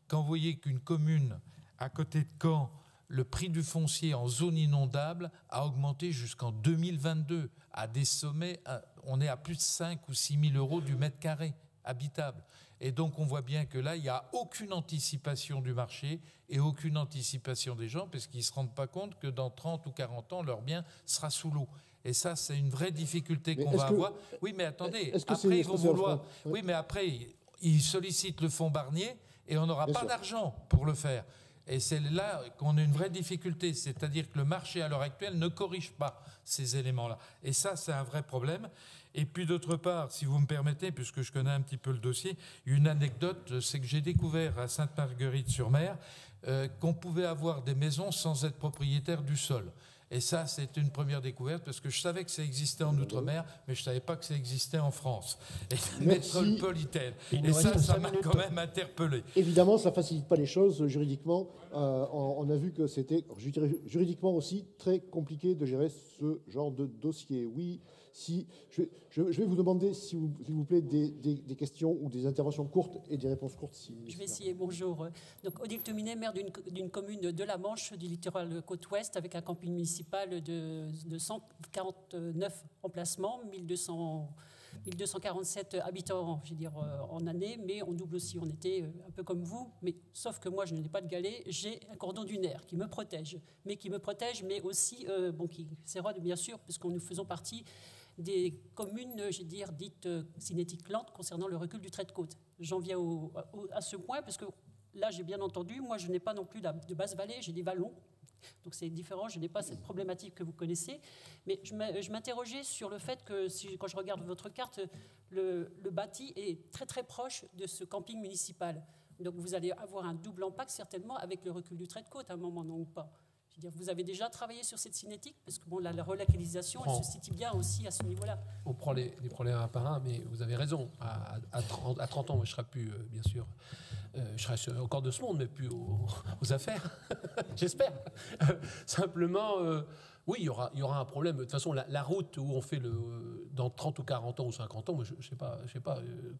Quand vous voyez qu'une commune à côté de Caen, le prix du foncier en zone inondable a augmenté jusqu'en 2022 à des sommets, on est à plus de 5 ou 6 000 euros du mètre carré habitable. Et donc on voit bien que là, il n'y a aucune anticipation du marché et aucune anticipation des gens, parce qu'ils ne se rendent pas compte que dans 30 ou 40 ans, leur bien sera sous l'eau. Et ça, c'est une vraie difficulté qu'on va avoir. Oui, mais attendez, après, ils vont vouloir... Oui, mais après, ils sollicitent le fonds Barnier et on n'aura pas d'argent pour le faire. Et c'est là qu'on a une vraie difficulté, c'est-à-dire que le marché à l'heure actuelle ne corrige pas ces éléments-là. Et ça, c'est un vrai problème. Et puis d'autre part, si vous me permettez, puisque je connais un petit peu le dossier, une anecdote, c'est que j'ai découvert à Sainte-Marguerite-sur-Mer qu'on pouvait avoir des maisons sans être propriétaire du sol. Et ça, c'est une première découverte, parce que je savais que ça existait en Outre-mer, mais je ne savais pas que ça existait en France. Et métropolitaine. Et ça m'a quand même interpellé. Évidemment, ça ne facilite pas les choses juridiquement. On a vu que c'était juridiquement aussi très compliqué de gérer ce genre de dossier. Oui, si, je vais vous demander, s'il vous plaît, des questions ou des interventions courtes et des réponses courtes. Je vais essayer. Bonjour. Donc, Odile Tominet, maire d'une commune de la Manche, du littoral côte ouest, avec un camping municipal de 149 emplacements, 1247 habitants, je veux dire, en année, mais on double aussi, on était un peu comme vous, mais sauf que moi, je n'ai pas de galet, j'ai un cordon dunaire qui me protège, mais aussi, qui s'érode, bien sûr, puisque nous faisons partie des communes, je veux dire, dites cinétiques lentes concernant le recul du trait de côte. J'en viens à ce point, parce que là, j'ai bien entendu, moi, je n'ai pas non plus de basse vallée, j'ai des vallons. Donc c'est différent, je n'ai pas cette problématique que vous connaissez. Mais je m'interrogeais sur le fait que, quand je regarde votre carte, le bâti est très très proche de ce camping municipal. Donc vous allez avoir un double impact certainement avec le recul du trait de côte à un moment, non ou pas. Je veux dire, vous avez déjà travaillé sur cette cinétique, parce que bon, la relocalisation, elle se situe bien aussi à ce niveau-là. On prend les problèmes un par un, mais vous avez raison. À 30 ans, moi, je ne serai plus, bien sûr, je serai encore de ce monde, mais plus aux affaires, j'espère. Simplement, oui, il y aura un problème. De toute façon, la route où on fait dans 30 ou 40 ans ou 50 ans, moi, je ne sais pas,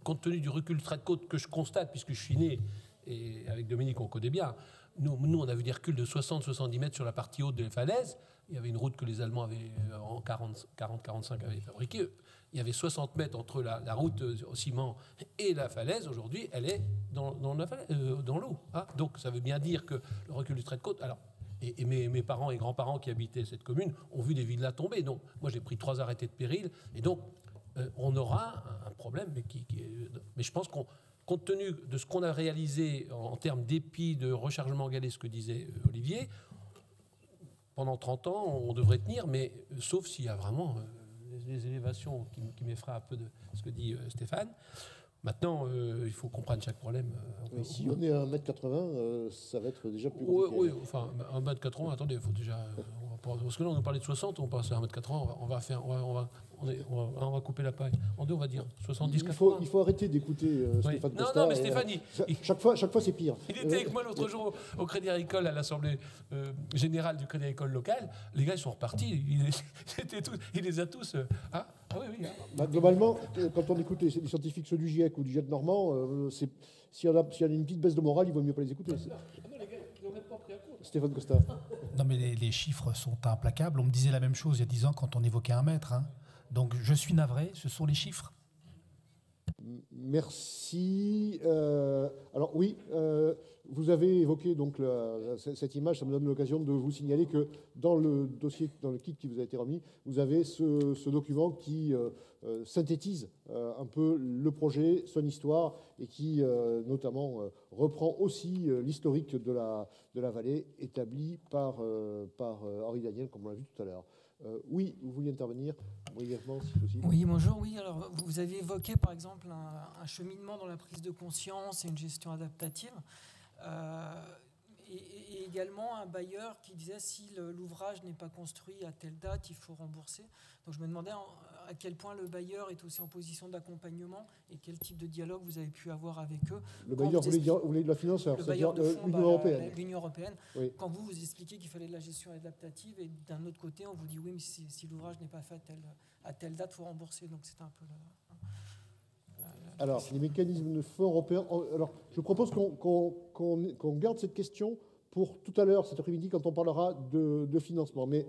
compte tenu du recul du trait de côte que je constate, puisque je suis né, et avec Dominique, on connaît bien, nous, on a vu des reculs de 60-70 mètres sur la partie haute des falaises. Il y avait une route que les Allemands avaient, en 40-45 avaient fabriquée. Il y avait 60 mètres entre la route au ciment et la falaise. Aujourd'hui, elle est dans l'eau. Hein. Donc, ça veut bien dire que le recul du trait de côte... Alors, et mes parents et grands-parents qui habitaient cette commune ont vu des villas tomber. Donc, moi, j'ai pris 3 arrêtés de péril. Et donc, on aura un problème. Mais je pense qu'on... Compte tenu de ce qu'on a réalisé en termes d'épis, de rechargement galé, ce que disait Olivier, pendant 30 ans, on devrait tenir, mais sauf s'il y a vraiment les élévations qui m'effraient un peu de ce que dit Stéphane. Maintenant, il faut qu'on prenne chaque problème. Si on est à 1,80 m, ça va être déjà plus compliqué. Oui, enfin, 1,80 m, attendez, il faut déjà... parce que là, on nous parlait de 60, on passe à 1,80 m, on va couper la paille. En deux, on va dire 70, 80. Il faut arrêter d'écouter Stéphane Costa. Non, mais Stéphane, chaque fois, c'est pire. Il était avec moi l'autre jour au Crédit Agricole, à l'Assemblée Générale du Crédit Agricole local. Les gars, ils sont repartis. Il les a tous... Ah oui. Globalement, quand on écoute les scientifiques, ceux du GIEC ou du GIEC normand, s'il y a une petite baisse de morale, il vaut mieux pas les écouter. Non, les gars, ils n'ont même pas pris à compte. Stéphane Costa. Non, mais les chiffres sont implacables. On me disait la même chose il y a 10 ans quand on évoquait 1 mètre. Hein. Donc je suis navré, ce sont les chiffres. Merci. Alors oui, vous avez évoqué donc cette image, ça me donne l'occasion de vous signaler que dans le dossier, dans le kit qui vous a été remis, vous avez ce document qui synthétise un peu le projet, son histoire, et qui notamment reprend aussi l'historique de la vallée établi par Henri Daniel, comme on l'a vu tout à l'heure. Oui, vous vouliez intervenir brièvement, si possible. Oui, bonjour. Oui, alors vous avez évoqué par exemple un cheminement dans la prise de conscience et une gestion adaptative. Et également un bailleur qui disait si l'ouvrage n'est pas construit à telle date, il faut rembourser. Donc je me demandais à quel point le bailleur est aussi en position d'accompagnement et quel type de dialogue vous avez pu avoir avec eux. Le bailleur, vous voulez de la financeur, c'est-à-dire l'Union européenne. L'Union européenne. Oui. Quand vous expliquez qu'il fallait de la gestion adaptative et d'un autre côté, on vous dit oui, mais si l'ouvrage n'est pas fait à telle date, il faut rembourser. Donc c'est un peu... Alors, les mécanismes de fonds européens. Alors, je propose qu'on garde cette question pour tout à l'heure, cet après-midi, quand on parlera de financement. Mais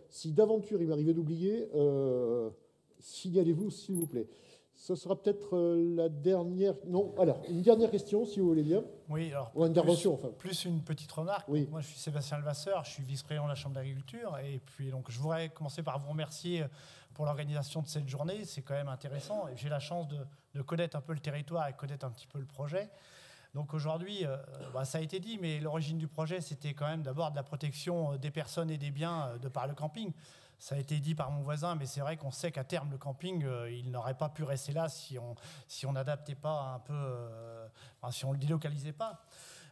si d'aventure il m'arrivait d'oublier, signalez-vous, s'il vous plaît. Ce sera peut-être la dernière... Non, alors, une dernière question, si vous voulez bien. Oui, alors... Ou intervention, enfin. Plus une petite remarque. Oui. Moi, je suis Sébastien Levasseur, je suis vice-président de la Chambre d'agriculture. Et puis, donc, je voudrais commencer par vous remercier pour l'organisation de cette journée. C'est quand même intéressant. J'ai la chance de connaître un peu le territoire et connaître un petit peu le projet. Donc aujourd'hui, ça a été dit, mais l'origine du projet, c'était quand même d'abord de la protection des personnes et des biens de par le camping. Ça a été dit par mon voisin, mais c'est vrai qu'on sait qu'à terme, le camping, il n'aurait pas pu rester là si on n'adaptait pas un peu, si on ne le délocalisait pas.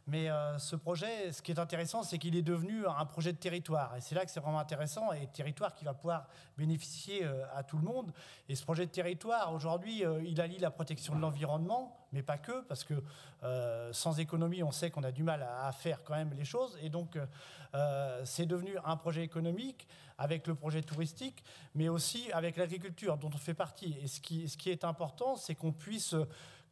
Mais ce projet, ce qui est intéressant, c'est qu'il est devenu un projet de territoire. Et c'est là que c'est vraiment intéressant, et territoire qui va pouvoir bénéficier à tout le monde. Et ce projet de territoire, aujourd'hui, il allie la protection de l'environnement, mais pas que, parce que sans économie, on sait qu'on a du mal à faire quand même les choses. Et donc, c'est devenu un projet économique avec le projet touristique, mais aussi avec l'agriculture dont on fait partie. Et ce qui est important, c'est qu'on puisse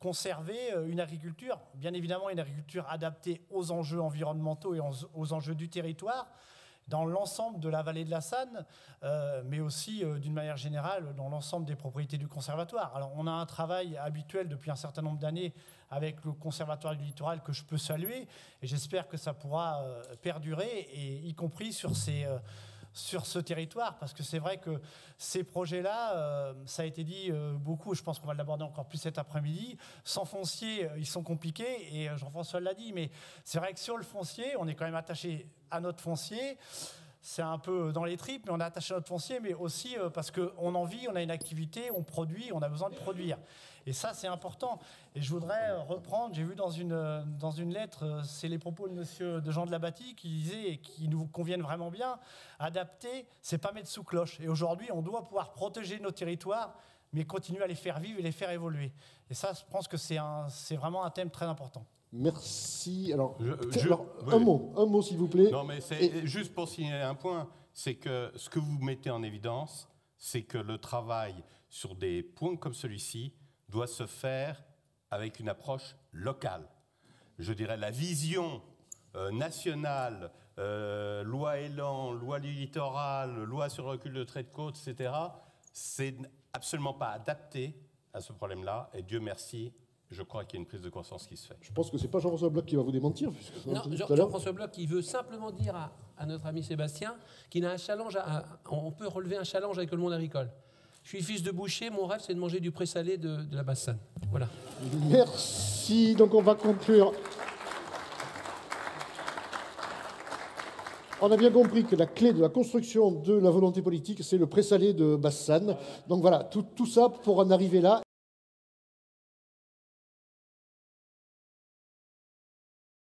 conserver une agriculture, bien évidemment une agriculture adaptée aux enjeux environnementaux et aux enjeux du territoire, dans l'ensemble de la vallée de la Sanne, mais aussi d'une manière générale dans l'ensemble des propriétés du conservatoire. Alors on a un travail habituel depuis un certain nombre d'années avec le conservatoire du littoral que je peux saluer, et j'espère que ça pourra perdurer, et y compris sur ce territoire, parce que c'est vrai que ces projets-là, ça a été dit beaucoup, je pense qu'on va l'aborder encore plus cet après-midi, sans foncier, ils sont compliqués, et Jean-François l'a dit, mais c'est vrai que sur le foncier, on est quand même attaché à notre foncier, c'est un peu dans les tripes, mais on est attaché à notre foncier, mais aussi parce qu'on en vit, on a une activité, on produit, on a besoin de produire. Et ça, c'est important. Et je voudrais reprendre, j'ai vu dans une lettre, c'est les propos de Jean de la Bâtie qui disait, et qui nous conviennent vraiment bien, adapter, c'est pas mettre sous cloche. Et aujourd'hui, on doit pouvoir protéger nos territoires, mais continuer à les faire vivre et les faire évoluer. Et ça, je pense que c'est vraiment un thème très important. Merci. Alors, oui. un mot, s'il vous plaît. Non, mais c'est juste pour signaler un point, c'est que ce que vous mettez en évidence, c'est que le travail sur des points comme celui-ci doit se faire avec une approche locale. Je dirais la vision nationale, loi Élan, loi du littoral, loi sur le recul de trait de côte, etc., c'est absolument pas adapté à ce problème-là, et Dieu merci, je crois qu'il y a une prise de conscience qui se fait. Je pense que ce n'est pas Jean-François Bloch qui va vous démentir. Non, Jean-François Bloch, il veut simplement dire à notre ami Sébastien qu'il a un challenge, on peut relever un challenge avec le monde agricole. Je suis fils de boucher, mon rêve c'est de manger du présalé de la Basse-Sanne. Voilà. Merci, donc on va conclure. On a bien compris que la clé de la construction de la volonté politique, c'est le présalé de Basse-Sanne. Donc voilà, tout ça pour en arriver là.